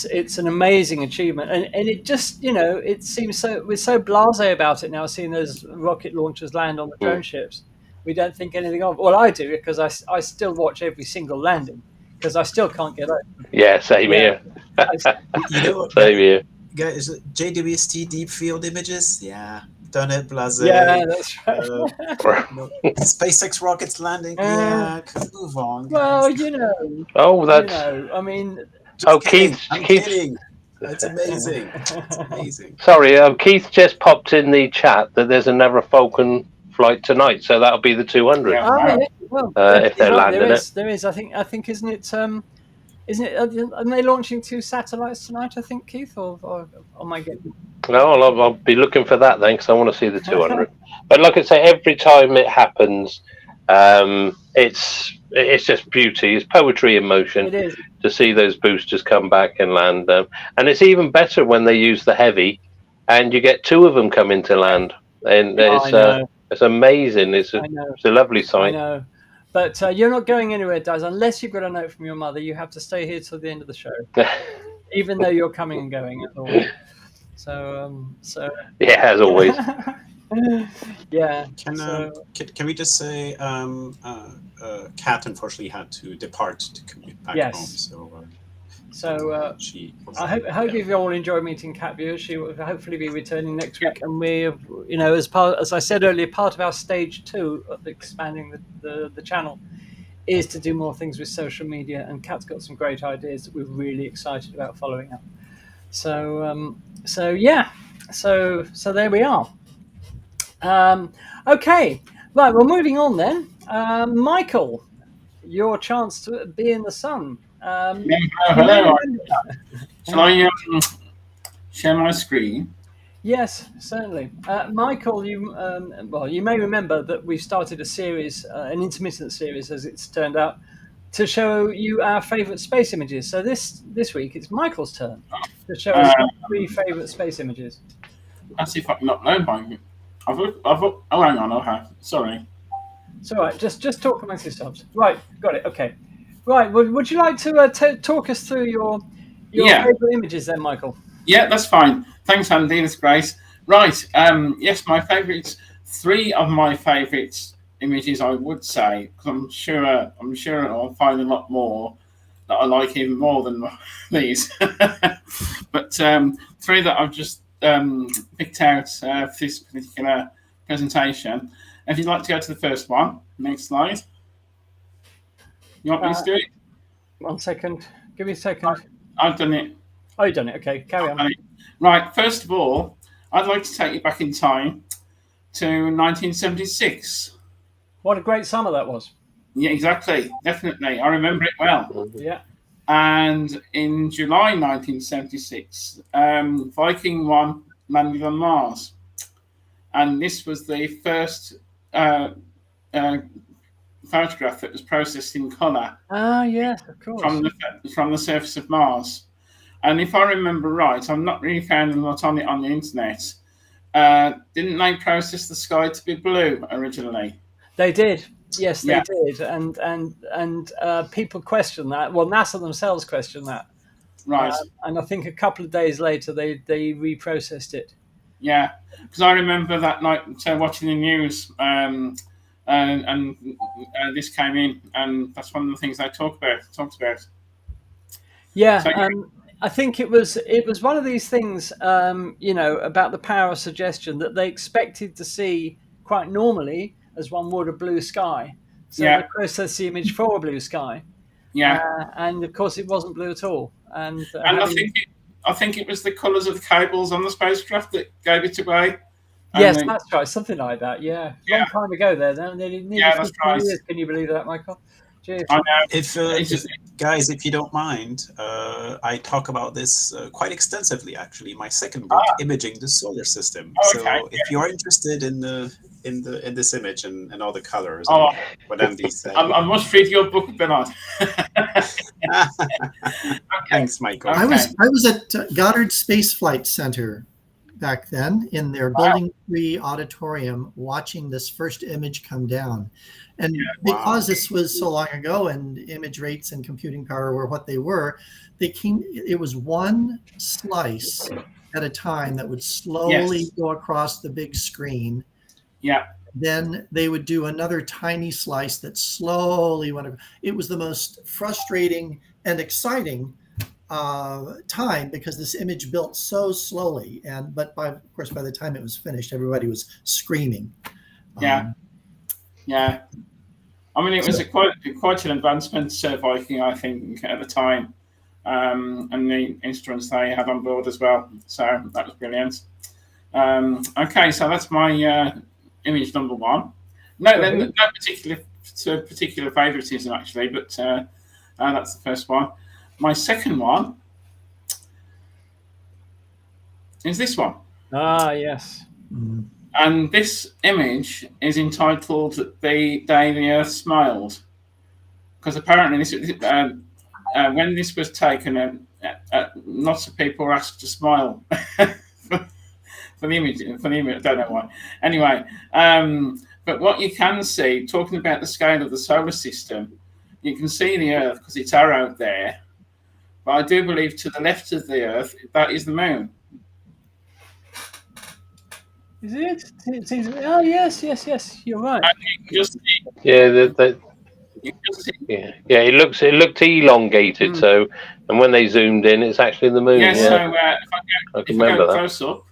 it's an amazing achievement, and it just it seems we're so blasé about it now, seeing those rocket launchers land on the drone ships. We don't think anything of it. Well, I do, because I still watch every single landing, because I still can't get over it. Yeah, same here. Same here. Guys, JWST deep field images, done it, blasé. Yeah, that's right. SpaceX rockets landing, could move on. Guys. Well, that's. I mean. Keith. Kidding. That's amazing. It's amazing. Sorry, Keith just popped in the chat that there's another Falcon flight tonight, so that'll be the 200. If they're landing it. There is. I think isn't it? Are they launching 2 satellites tonight? I think, Keith, or am I getting? No, I'll be looking for that then, because I want to see the 200. But like I say, every time it happens, it's just beauty. It's poetry in motion. It is. To see those boosters come back and land. And it's even better when they use the heavy, and you get 2 of them coming to land. And it's amazing. It's a lovely sight. I know. But you're not going anywhere, Daz, unless you've got a note from your mother. You have to stay here till the end of the show, even though you're coming and going at all. So yeah, as always. Yeah. Can we just say, Kat unfortunately had to depart to commute back home. So I hope you've all enjoyed meeting Kat, viewers. She will hopefully be returning next week, and we, as I said earlier, part of our stage 2 of expanding the channel is to do more things with social media, and Kat's got some great ideas that we're really excited about following up. So there we are. Okay, right. Well, moving on then. Michael, your chance to be in the sun. Hello. Shall I share my screen? Yes, certainly. Michael, you may remember that we've started a series, an intermittent series, as it's turned out, to show you our favourite space images. So this week it's Michael's turn to show us 3 favourite space images. Let's see if I can upload mine. Oh, hang on. Sorry. It's all right. Just talk amongst yourselves. Right, got it. Okay. Right. Would you like to talk us through your Yeah. favourite images then, Michael? Yeah, that's fine. Thanks, Andy. That's great. Right. Yes, my favourites. 3 of my favourite images, I would say, because I'm sure I'll find a lot more that I like even more than these. But 3 that I've just picked out for this particular presentation. If you'd like to go to the first one, next slide. You want me to do it? 1 second. Give me a second. I've done it. Oh, you've done it. Okay, carry on. Right. First of all, I'd like to take you back in time to 1976. What a great summer that was. Yeah, exactly. Definitely. I remember it well. Yeah. And in July 1976, Viking 1 landed on Mars. And this was the first photograph that was processed in colour. Ah, yes, of course. From the surface of Mars. And if I remember right, I'm not really found a lot on it on the internet. Didn't they process the sky to be blue originally? They did. Yes, they did. And people question that. Well, NASA themselves question that. Right. And I think a couple of days later, they reprocessed it. Yeah, because I remember that night watching the news, and this came in, and that's one of the things they talked about. Yeah, So, I think it was one of these things, about the power of suggestion that they expected to see quite normally, as one would, a blue sky. So they processed the image for a blue sky. Yeah, and of course it wasn't blue at all. And I think it was the colours of the cables on the spacecraft that gave it away. Yes, that's right. Something like that. Yeah. Yeah. Long time ago there. Nearly that's 15 right. years. Can you believe that, Michael? Jeez. I know. Guys, if you don't mind, I talk about this quite extensively. Actually, my second book, Imaging the Solar System. Oh, so, okay. if you're interested in this image and all the colors, and what Andy said, I must read your book, Bernard. Thanks, Michael. Okay. I was at Goddard Space Flight Center back then in their Building 3 auditorium watching this first image come down. And because this was so long ago and image rates and computing power were what they were, it was one slice at a time that would slowly go across the big screen. Yeah. Then they would do another tiny slice that slowly went. It was the most frustrating and exciting time because this image built so slowly. But of course, by the time it was finished, everybody was screaming. Yeah. I mean, it was quite an advancement, Viking, I think, at the time, and the instruments they had on board as well. So that was brilliant. Okay, so that's my image number 1. No particular favoritism actually, but that's the first one. My second one is this one. Ah, yes. Mm. And this image is entitled "The Day the Earth Smiled," because apparently when this was taken, lots of people were asked to smile for the image. I don't know why. Anyway, but what you can see, talking about the scale of the solar system, you can see the Earth because it's arrowed there. But I do believe to the left of the Earth, that is the Moon. Is it? Oh, yes. You're right. And you can just see, it looked elongated. So, and when they zoomed in, it's actually the Moon. Yeah. So if I go close up,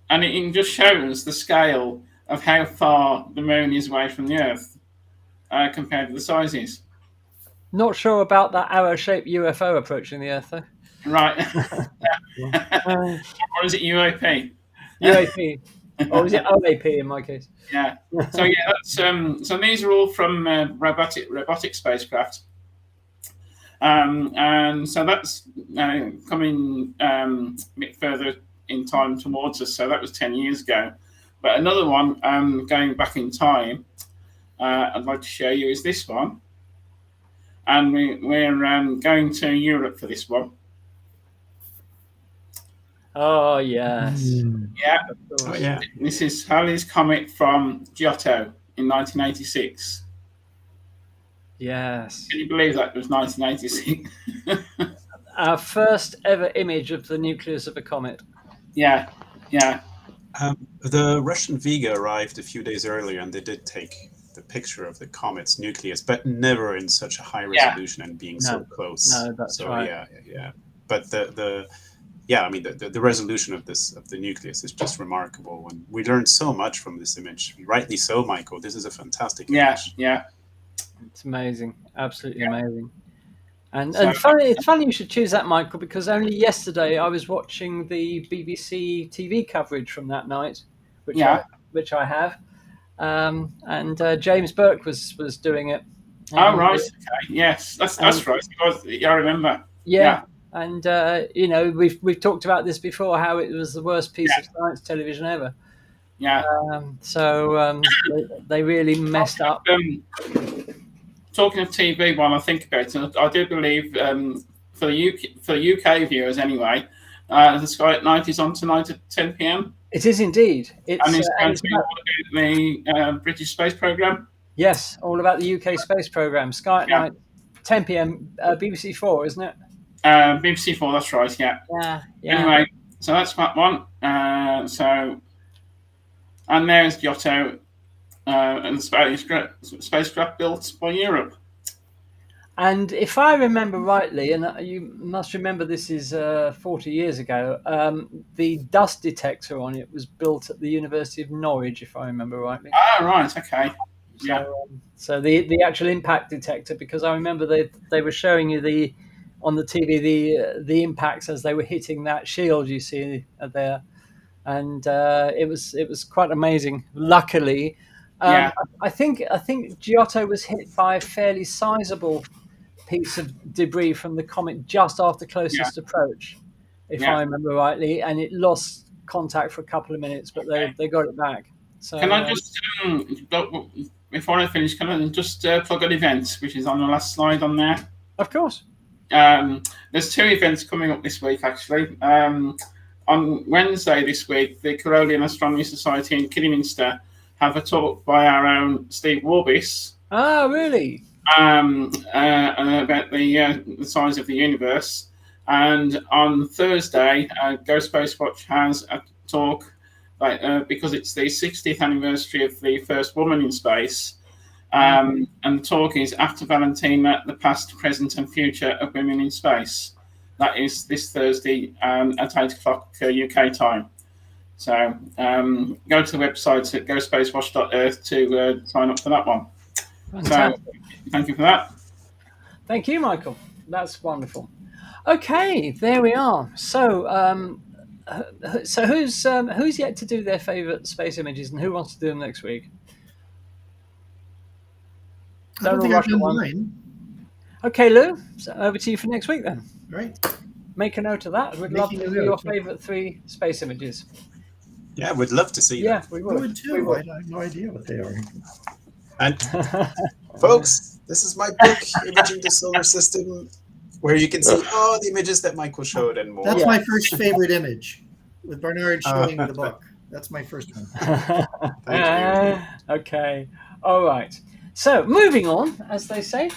and it just shows the scale of how far the Moon is away from the Earth compared to the sizes. Not sure about that arrow-shaped UFO approaching the Earth, though. Right. Or is it UAP? UAP. Or is it OAP in my case? Yeah. So that's so these are all from robotic spacecraft. And so that's coming a bit further in time towards us. So that was 10 years ago. But another one going back in time, I'd like to show you is this one. And we're going to Europe for this one. Oh, yes. Yeah. Oh, yeah. This is Halley's Comet from Giotto in 1986. Yes. Can you believe that was 1986? Our first ever image of the nucleus of a comet. Yeah, yeah. The Russian Vega arrived a few days earlier, and they did take the picture of the comet's nucleus, but never in such a high resolution and being so close. No, that's so right. yeah. But the resolution of the nucleus is just remarkable, and we learned so much from this image. Rightly so, Michael. This is a fantastic image. Yeah. It's amazing, absolutely amazing. And So- it's funny you should choose that, Michael, because only yesterday I was watching the BBC TV coverage from that night, which I have, and James Burke was doing it. Oh right, okay, yes, that's right. I remember. Yeah. And we've talked about this before, how it was the worst piece of science television ever. Yeah. They really messed up. Talking of TV, while I think about it, I do believe for the UK viewers anyway, the Sky at Night is on tonight at 10 p.m. It is indeed. It's going to be all about the British space program. Yes, all about the UK space program. Sky at Night, 10 p.m. BBC 4, isn't it? BBC 4, that's right. Yeah. Anyway, so that's that one. And there's Giotto. And the spacecraft built by Europe. And if I remember rightly, and you must remember this is 40 years ago, the dust detector on it was built at the University of Norwich, if I remember rightly. Ah, right, okay. Yeah. So the actual impact detector, because I remember they were showing you on the TV the impacts as they were hitting that shield you see there, and it was quite amazing. Luckily. I think Giotto was hit by a fairly sizable piece of debris from the comet just after closest approach, if I remember rightly, and it lost contact for a couple of minutes, but they got it back. So can I just before I finish, can I just plug an event which is on the last slide on there? Of course. There's two events coming up this week actually. On Wednesday this week, the Carolean Astronomy Society in Kidderminster have a talk by our own Steve Warbis. Oh, really? About the size of the universe. And on Thursday, Go Space Watch has a talk because it's the 60th anniversary of the first woman in space. And the talk is After Valentina, the Past, Present and Future of Women in Space. That is this Thursday at 8 o'clock UK time. So go to the website at gospacewatch.earth to sign up for that one. Fantastic. So thank you for that. Thank you, Michael. That's wonderful. Okay, there we are. So who's yet to do their favourite space images, and who wants to do them next week? I don't think I've done mine. Okay, Lou. So over to you for next week then. Right. Make a note of that. We'd love to hear your favourite 3 space images. Yeah, we'd love to see Yeah, that. we I would. would too. I have no idea what they are. And folks, this is my book, Imaging the Solar System, where you can see all the images that Michael showed and more. That's my first favorite image, with Bernard showing the book. That's my first one. Thank you. Okay. All right. So moving on, as they say,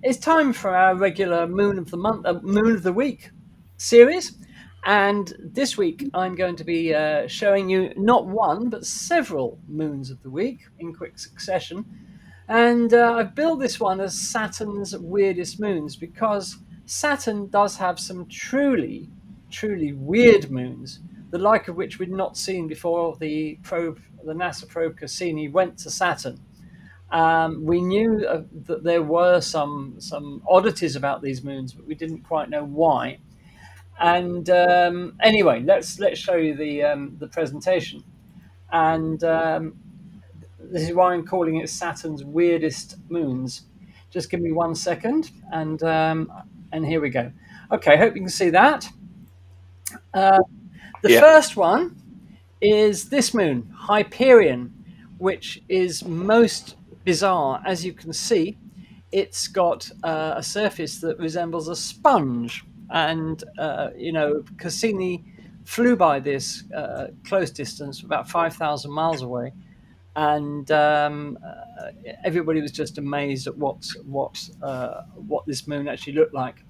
it's time for our regular Moon of the Month, Moon of the Week series. And this week, I'm going to be showing you not one, but several moons of the week in quick succession. And I've billed this one as Saturn's weirdest moons because Saturn does have some truly, truly weird moons, the like of which we'd not seen before the NASA probe Cassini went to Saturn. We knew that there were some oddities about these moons, but we didn't quite know why. And anyway, let's show you the presentation. And this is why I'm calling it Saturn's weirdest moons. Just give me 1 second, and here we go. Okay, hope you can see that. The first one is this moon, Hyperion, which is most bizarre. As you can see, it's got a surface that resembles a sponge. And, Cassini flew by this close distance, about 5,000 miles away. and everybody was just amazed at what this moon actually looked like.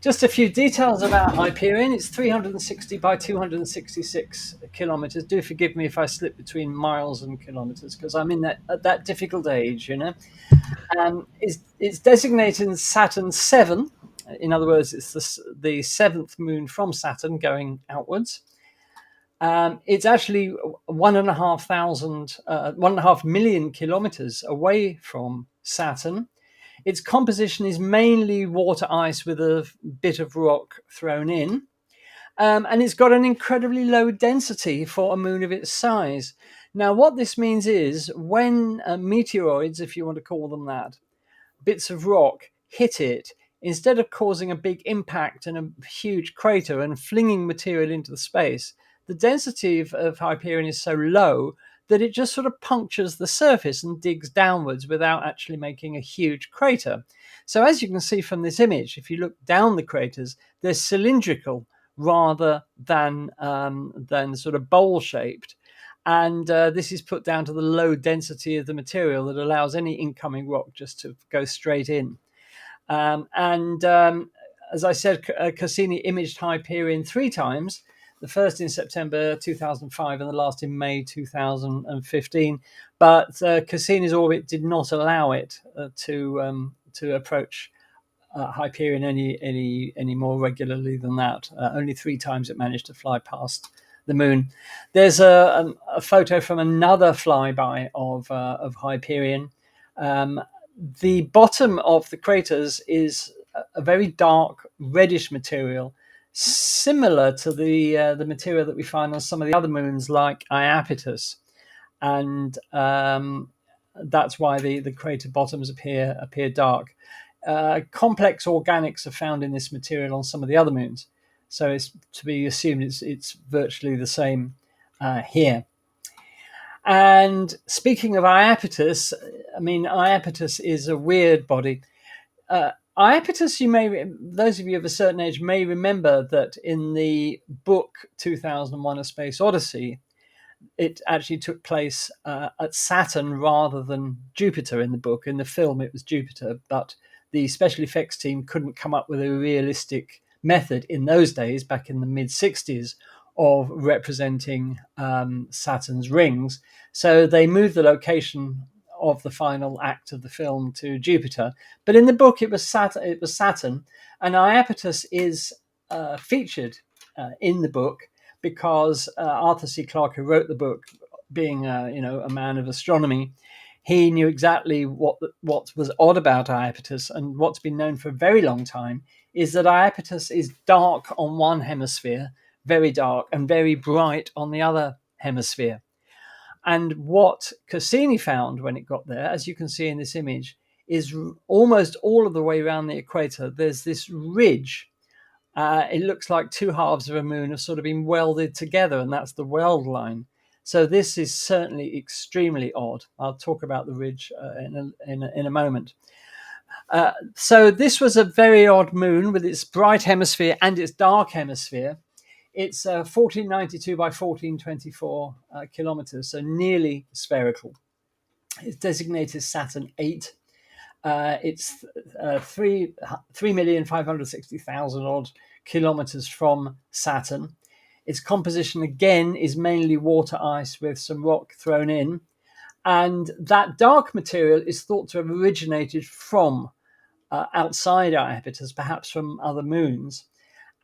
Just a few details about Hyperion. It's 360 by 266 kilometers. Do forgive me if I slip between miles and kilometers, because I'm in that difficult age, you know. It's designated as Saturn 7. In other words, it's the seventh moon from Saturn going outwards. It's actually 1.5 million kilometers away from Saturn. Its composition is mainly water ice with a bit of rock thrown in. And it's got an incredibly low density for a moon of its size. Now, what this means is when meteoroids, if you want to call them that, bits of rock hit it, instead of causing a big impact and a huge crater and flinging material into the space, the density of Hyperion is so low that it just sort of punctures the surface and digs downwards without actually making a huge crater. So as you can see from this image, if you look down the craters, they're cylindrical rather than sort of bowl-shaped. And this is put down to the low density of the material that allows any incoming rock just to go straight in. As I said, Cassini imaged Hyperion 3 times, the first in September 2005 and the last in May 2015. But Cassini's orbit did not allow it to approach Hyperion any more regularly than that. Only 3 times it managed to fly past the moon. There's a photo from another flyby of Hyperion. The bottom of the craters is a very dark reddish material, similar to the material that we find on some of the other moons, like Iapetus, and that's why the crater bottoms appear dark. Complex organics are found in this material on some of the other moons, so it's to be assumed it's virtually the same here. And speaking of Iapetus, I mean, Iapetus is a weird body. Iapetus, those of you of a certain age may remember that in the book 2001: A Space Odyssey, it actually took place at Saturn rather than Jupiter in the book. In the film, it was Jupiter, but the special effects team couldn't come up with a realistic method in those days, back in the mid-60s, of representing Saturn's rings. So they moved the location of the final act of the film to Jupiter. But in the book, it was Saturn, and Iapetus is featured in the book because Arthur C. Clarke, who wrote the book, being a man of astronomy, he knew exactly what was odd about Iapetus, and what's been known for a very long time is that Iapetus is dark on one hemisphere, very dark, and very bright on the other hemisphere. And what Cassini found when it got there, as you can see in this image, is almost all of the way around the equator, there's this ridge. It looks like 2 halves of a moon have sort of been welded together, and that's the weld line. So this is certainly extremely odd. I'll talk about the ridge in a moment. So this was a very odd moon with its bright hemisphere and its dark hemisphere. It's 1492 by 1424 kilometers, so nearly spherical. It's designated Saturn 8. It's 3,560,000 odd kilometers from Saturn. Its composition, again, is mainly water ice with some rock thrown in. And that dark material is thought to have originated from outside Iapetus, perhaps from other moons.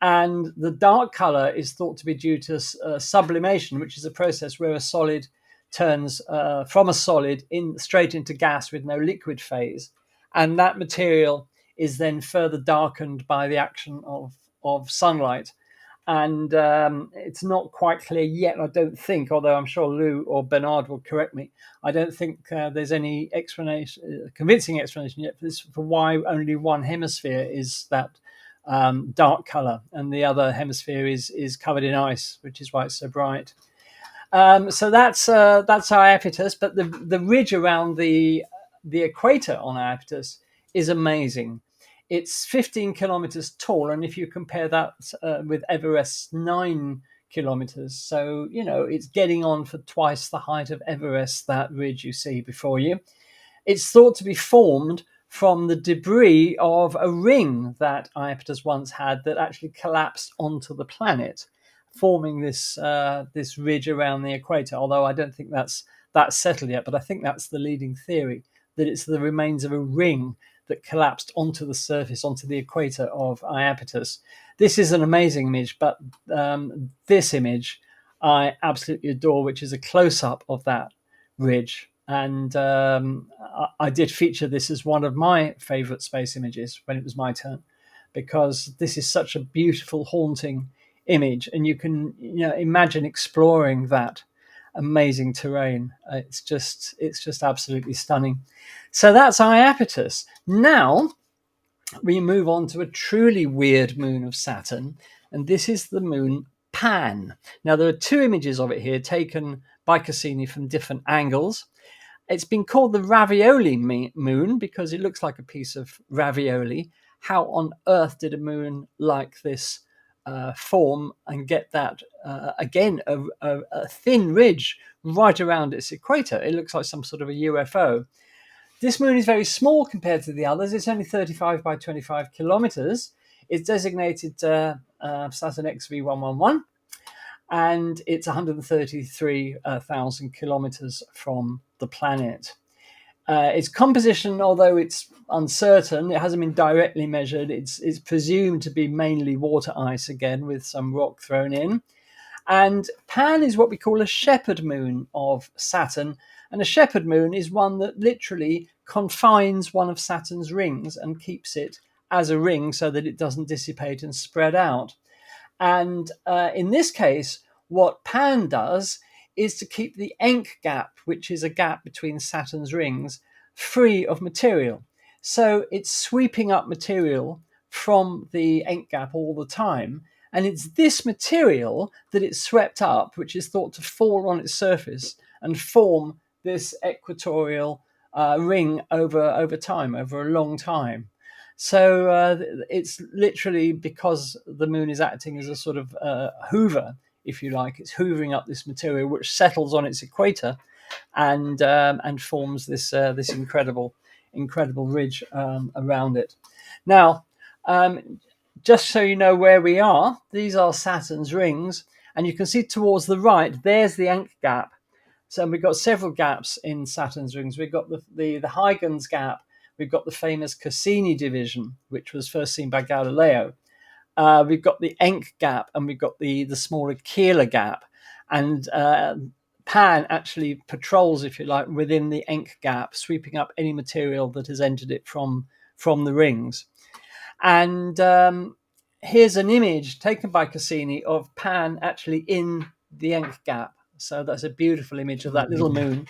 And the dark color is thought to be due to sublimation, which is a process where a solid turns from a solid straight into gas with no liquid phase. And that material is then further darkened by the action of sunlight. And it's not quite clear yet, I don't think, although I'm sure Lou or Bernard will correct me. I don't think there's any convincing explanation yet for why only one hemisphere is that dark color and the other hemisphere is covered in ice, which is why it's so bright. So that's Iapetus, but the ridge around the equator on Iapetus is amazing. It's 15 kilometers tall, and if you compare that with Everest's 9 kilometers. So, it's getting on for twice the height of Everest, that ridge you see before you. It's thought to be formed from the debris of a ring that Iapetus once had that actually collapsed onto the planet, forming this ridge around the equator. Although I don't think that's settled yet, but I think that's the leading theory, that it's the remains of a ring that collapsed onto the surface, onto the equator of Iapetus. This is an amazing image, but this image I absolutely adore, which is a close-up of that ridge. And I did feature this as one of my favorite space images when it was my turn, because this is such a beautiful, haunting image, and you can imagine exploring that amazing terrain. It's just absolutely stunning. So that's Iapetus. Now we move on to a truly weird moon of Saturn, and this is the moon Pan. Now there are two images of it here taken by Cassini from different angles. It's been called the ravioli moon because it looks like a piece of ravioli. How on earth did a moon like this form and get that, again, a thin ridge right around its equator? It looks like some sort of a UFO. This moon is very small compared to the others. It's only 35 by 25 kilometers. It's designated Saturn XV111. And it's 133,000 kilometers from the planet. Its composition, although it's uncertain, it hasn't been directly measured. It's presumed to be mainly water ice again, with some rock thrown in. And Pan is what we call a shepherd moon of Saturn. And a shepherd moon is one that literally confines one of Saturn's rings and keeps it as a ring so that it doesn't dissipate and spread out. And in this case, what Pan does is to keep the Encke gap, which is a gap between Saturn's rings, free of material. So it's sweeping up material from the Encke gap all the time. And it's this material that it's swept up, which is thought to fall on its surface and form this equatorial ring over time, over a long time. So it's literally, because the moon is acting as a sort of hoover, if you like, it's hoovering up this material which settles on its equator and forms this incredible ridge around it. Now, just so you know where we are, these are Saturn's rings, and you can see towards the right, there's the Encke gap. So we've got several gaps in Saturn's rings. We've got the Huygens gap. We've got the famous Cassini division, which was first seen by Galileo. We've got the Encke gap, and we've got the smaller Keeler gap. And Pan actually patrols, if you like, within the Encke gap, sweeping up any material that has entered it from the rings. And here's an image taken by Cassini of Pan actually in the Encke gap. So that's a beautiful image of that little moon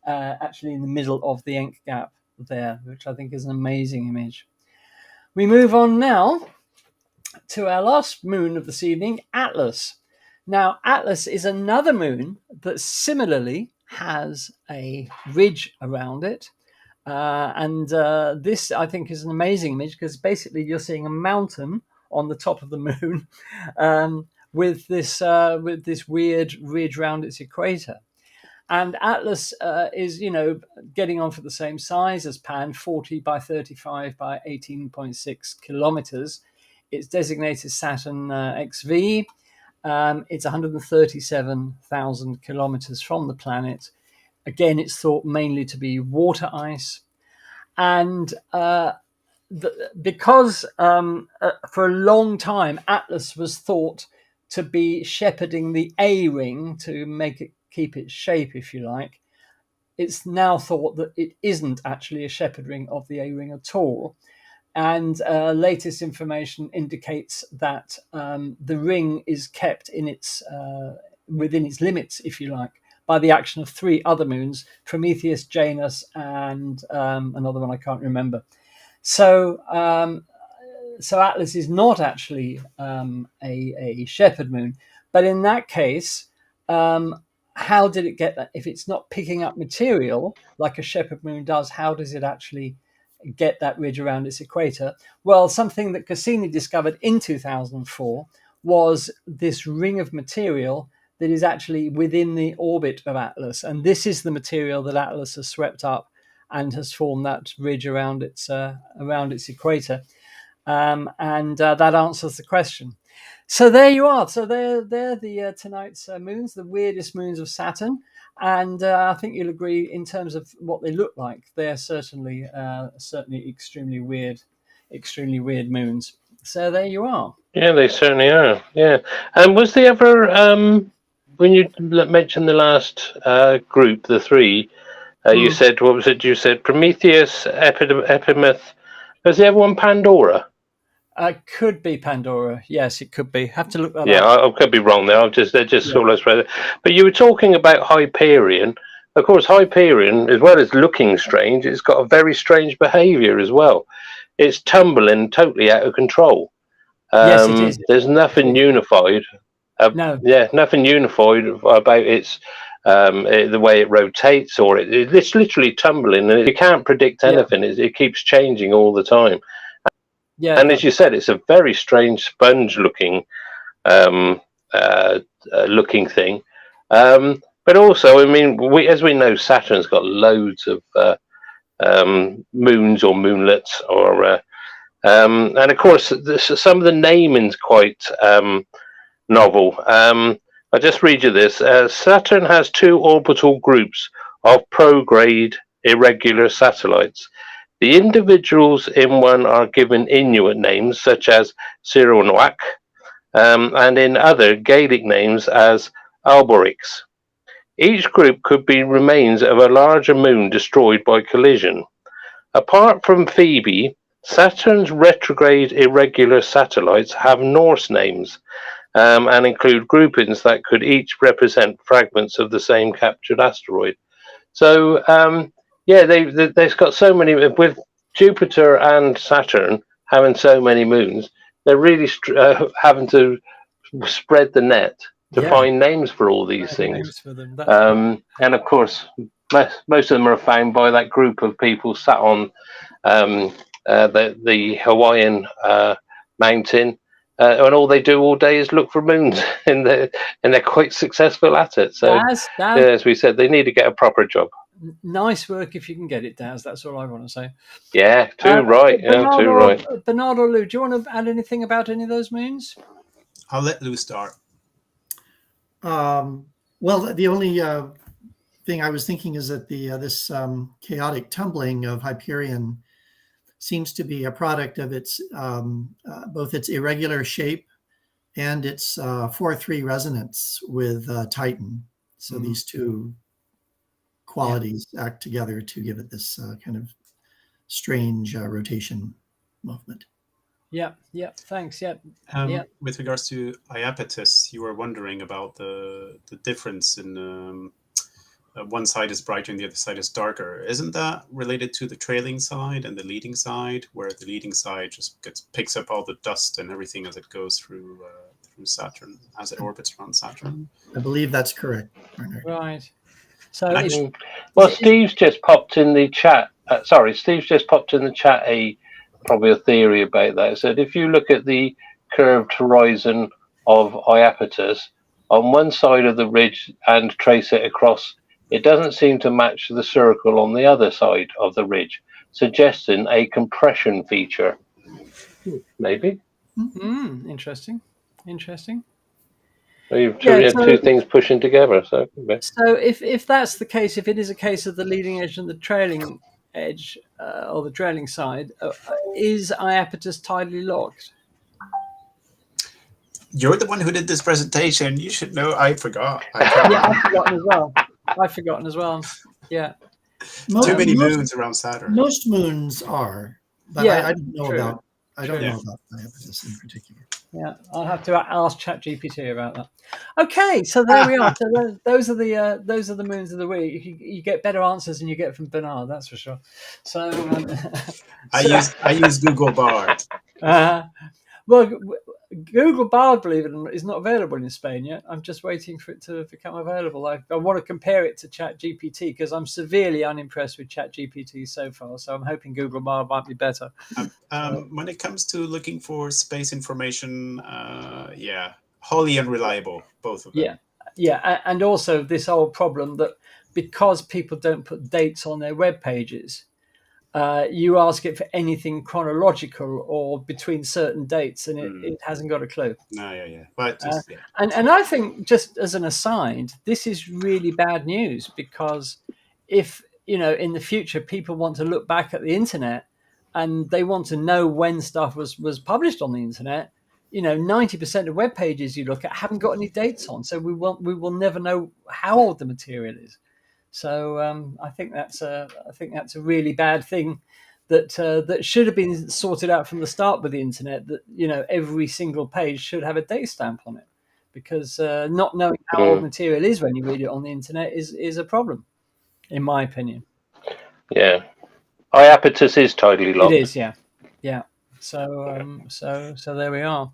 actually in the middle of the Encke gap there, which I think is an amazing image. We move on now to our last moon of this evening, Atlas. Now, Atlas is another moon that similarly has a ridge around it. This, I think, is an amazing image because basically you're seeing a mountain on the top of the moon with this weird ridge around its equator. And Atlas is, getting on for the same size as Pan, 40 by 35 by 18.6 kilometers. It's designated Saturn XV. It's 137,000 kilometers from the planet. Again, it's thought mainly to be water ice. And because for a long time, Atlas was thought to be shepherding the A ring to make it keep its shape, if you like, it's now thought that it isn't actually a shepherd ring of the A ring at all. And latest information indicates that the ring is kept in its within its limits, if you like, by the action of three other moons, Prometheus, Janus, and another one I can't remember. So Atlas is not actually a shepherd moon. But in that case, how did it get that? If it's not picking up material like a shepherd moon does, how does it actually get that ridge around its equator? Well, something that Cassini discovered in 2004 was this ring of material that is actually within the orbit of Atlas, and this is the material that Atlas has swept up and has formed that ridge around its equator, and that answers the question. So there you are. So they're the tonight's moons, the weirdest moons of Saturn, and I think you'll agree in terms of what they look like. They're certainly extremely weird moons. So there you are. Yeah, they certainly are. Yeah. And was there ever, when you mentioned the last group, the three, you said, what was it? You said Prometheus, Epimeth. Was there ever one Pandora? Could be Pandora. Yes, it could be. Have to look that up. Yeah, I could be wrong there. They're just all spread it. But you were talking about Hyperion. Of course, Hyperion, as well as looking strange, it's got a very strange behaviour as well. It's tumbling totally out of control. Yes, it is. There's nothing unified. No. Yeah, nothing unified about its the way it rotates, or it's literally tumbling, and you can't predict anything. It keeps changing all the time. Yeah, and as you said, it's a very strange sponge-looking looking thing. But also, I mean, as we know, Saturn's got loads of moons or moonlets, or and of course, some of the naming's quite novel. I'll just read you this. Saturn has two orbital groups of prograde irregular satellites. The individuals in one are given Inuit names such as Sironwak, and in other Gaelic names as Alborix. Each group could be remains of a larger moon destroyed by collision. Apart from Phoebe, Saturn's retrograde irregular satellites have Norse names, and include groupings that could each represent fragments of the same captured asteroid. So, they've got so many, with Jupiter and Saturn having so many moons, they're really having to spread the net to find names for all these things. For them. And of course, most of them are found by that group of people sat on the Hawaiian mountain, and all they do all day is look for moons, and they're quite successful at it. So, as we said, they need to get a proper job. Nice work if you can get it, Daz. That's all I want to say. Yeah, too right. Bernard or Lou, do you want to add anything about any of those moons? I'll let Lou start. Well, the only thing I was thinking is that this chaotic tumbling of Hyperion seems to be a product of its both its irregular shape and its 4-3 resonance with Titan. So these two qualities act together to give it this kind of strange rotation movement. Thanks. With regards to Iapetus, you were wondering about the difference in one side is brighter and the other side is darker. Isn't that related to the trailing side and the leading side, where the leading side just picks up all the dust and everything as it goes through Saturn, as it orbits around Saturn? I believe that's correct, Bernard. Right. So, Steve's just popped in the chat. Steve's just popped in the chat probably a theory about that. So if you look at the curved horizon of Iapetus on one side of the ridge and trace it across, it doesn't seem to match the circle on the other side of the ridge, suggesting a compression feature. Maybe. Interesting. So you have two things pushing together. So if that's the case, if it is a case of the leading edge and the trailing edge, or the trailing side, is Iapetus tidally locked? You're the one who did this presentation. You should know. I forgot. I've forgotten as well. Yeah. Too many moons around Saturn. Most moons are, but I don't know about Iapetus in particular. Yeah, I'll have to ask ChatGPT about that. Okay, so there we are. So those are the moons of the week. You get better answers than you get from Bernard, that's for sure. So I use Google Bard. Well, Google Bard, believe it or not, is not available in Spain yet. I'm just waiting for it to become available. I want to compare it to ChatGPT because I'm severely unimpressed with ChatGPT so far. So I'm hoping Google Bard might be better. When it comes to looking for space information, wholly unreliable, both of them. Yeah, and also this old problem that because people don't put dates on their web pages, you ask it for anything chronological or between certain dates, and it hasn't got a clue. No, but and I think, just as an aside, this is really bad news because if in the future people want to look back at the internet and they want to know when stuff was published on the internet, 90% of web pages you look at haven't got any dates on, so we will never know how old the material is. So I think that's a really bad thing that should have been sorted out from the start with the internet. That every single page should have a date stamp on it, because not knowing how old material is when you read it on the internet is a problem, in my opinion. Yeah, Iapetus is tidally locked. It is, yeah. So there we are.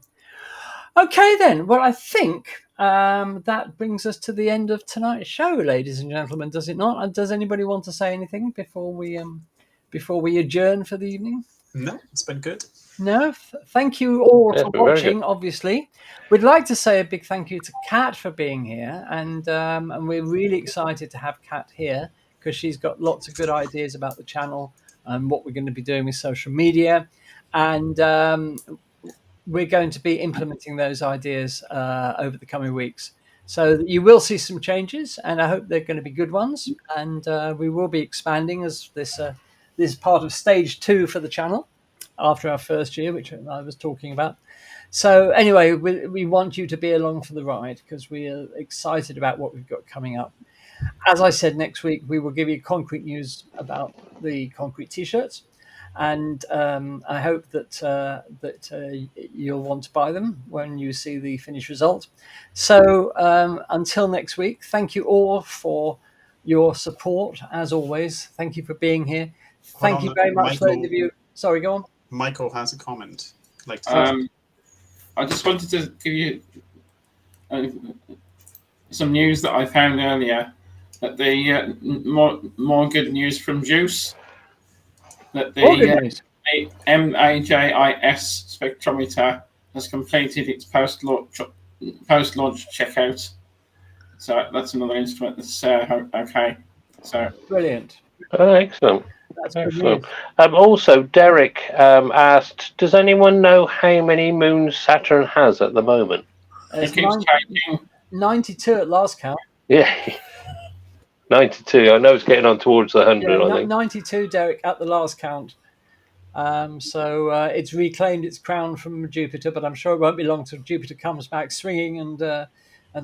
Okay, then. Well, I think that brings us to the end of tonight's show, ladies and gentlemen. Does it not? And does anybody want to say anything before we adjourn for the evening? No, it's been good. No, thank you all for watching. Obviously, we'd like to say a big thank you to Kat for being here, and we're really excited to have Kat here because she's got lots of good ideas about the channel and what we're going to be doing with social media, and we're going to be implementing those ideas over the coming weeks. So you will see some changes, and I hope they're going to be good ones. And we will be expanding as this part of stage 2 for the channel after our first year, which I was talking about. So anyway, we want you to be along for the ride because we are excited about what we've got coming up. As I said, next week we will give you concrete news about the concrete T-shirts. And I hope that you'll want to buy them when you see the finished result. So until next week, thank you all for your support, as always. Thank you for being here. Thank you very much, those of you. Sorry, go on. Michael has a comment. I just wanted to give you some news that I found earlier. That the more good news from Juice. That the MAJIS spectrometer has completed its post-launch checkout. So that's another instrument that's okay. So brilliant. Excellent. That's excellent. Also, Derek asked, "Does anyone know how many moons Saturn has at the moment?" It keeps changing. 92 at last count. Yeah. 92. I know it's getting on towards the 100. I think 92, Derek, at the last count. So it's reclaimed its crown from Jupiter, but I'm sure it won't be long till Jupiter comes back swinging, and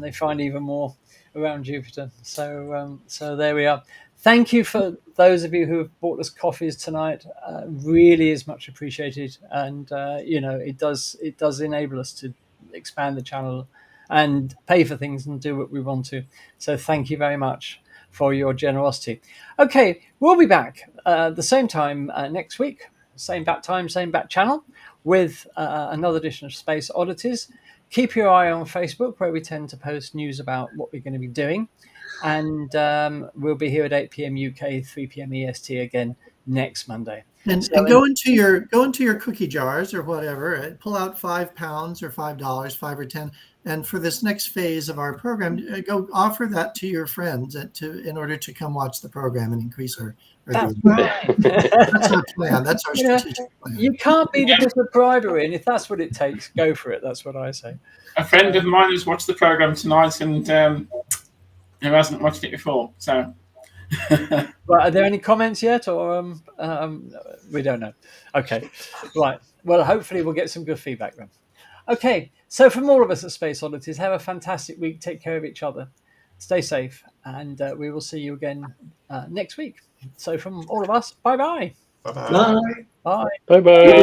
they find even more around Jupiter. So there we are. Thank you for those of you who have bought us coffees tonight. Really is much appreciated, and it does enable us to expand the channel and pay for things and do what we want to. So thank you very much for your generosity. Okay, we'll be back the same time next week, same bat time, same bat channel, with another edition of Space Oddities. Keep your eye on Facebook, where we tend to post news about what we're going to be doing, and we'll be here at 8 p.m. UK, 3 p.m. EST again next Monday. And go into your cookie jars or whatever, and pull out £5 or $5, 5 or 10. And for this next phase of our program, go offer that to your friends in order to come watch the program and increase our That's right. That's our plan. That's our strategic plan. You can't be the bit of bribery, and if that's what it takes, go for it. That's what I say. A friend of mine has watched the program tonight, and who hasn't watched it before. So, well, are there any comments yet, or we don't know? Okay, right. Well, hopefully we'll get some good feedback then. Okay, so from all of us at Space Oddities, have a fantastic week. Take care of each other. Stay safe, and we will see you again next week. So from all of us, bye-bye. Bye-bye. Bye. Bye-bye.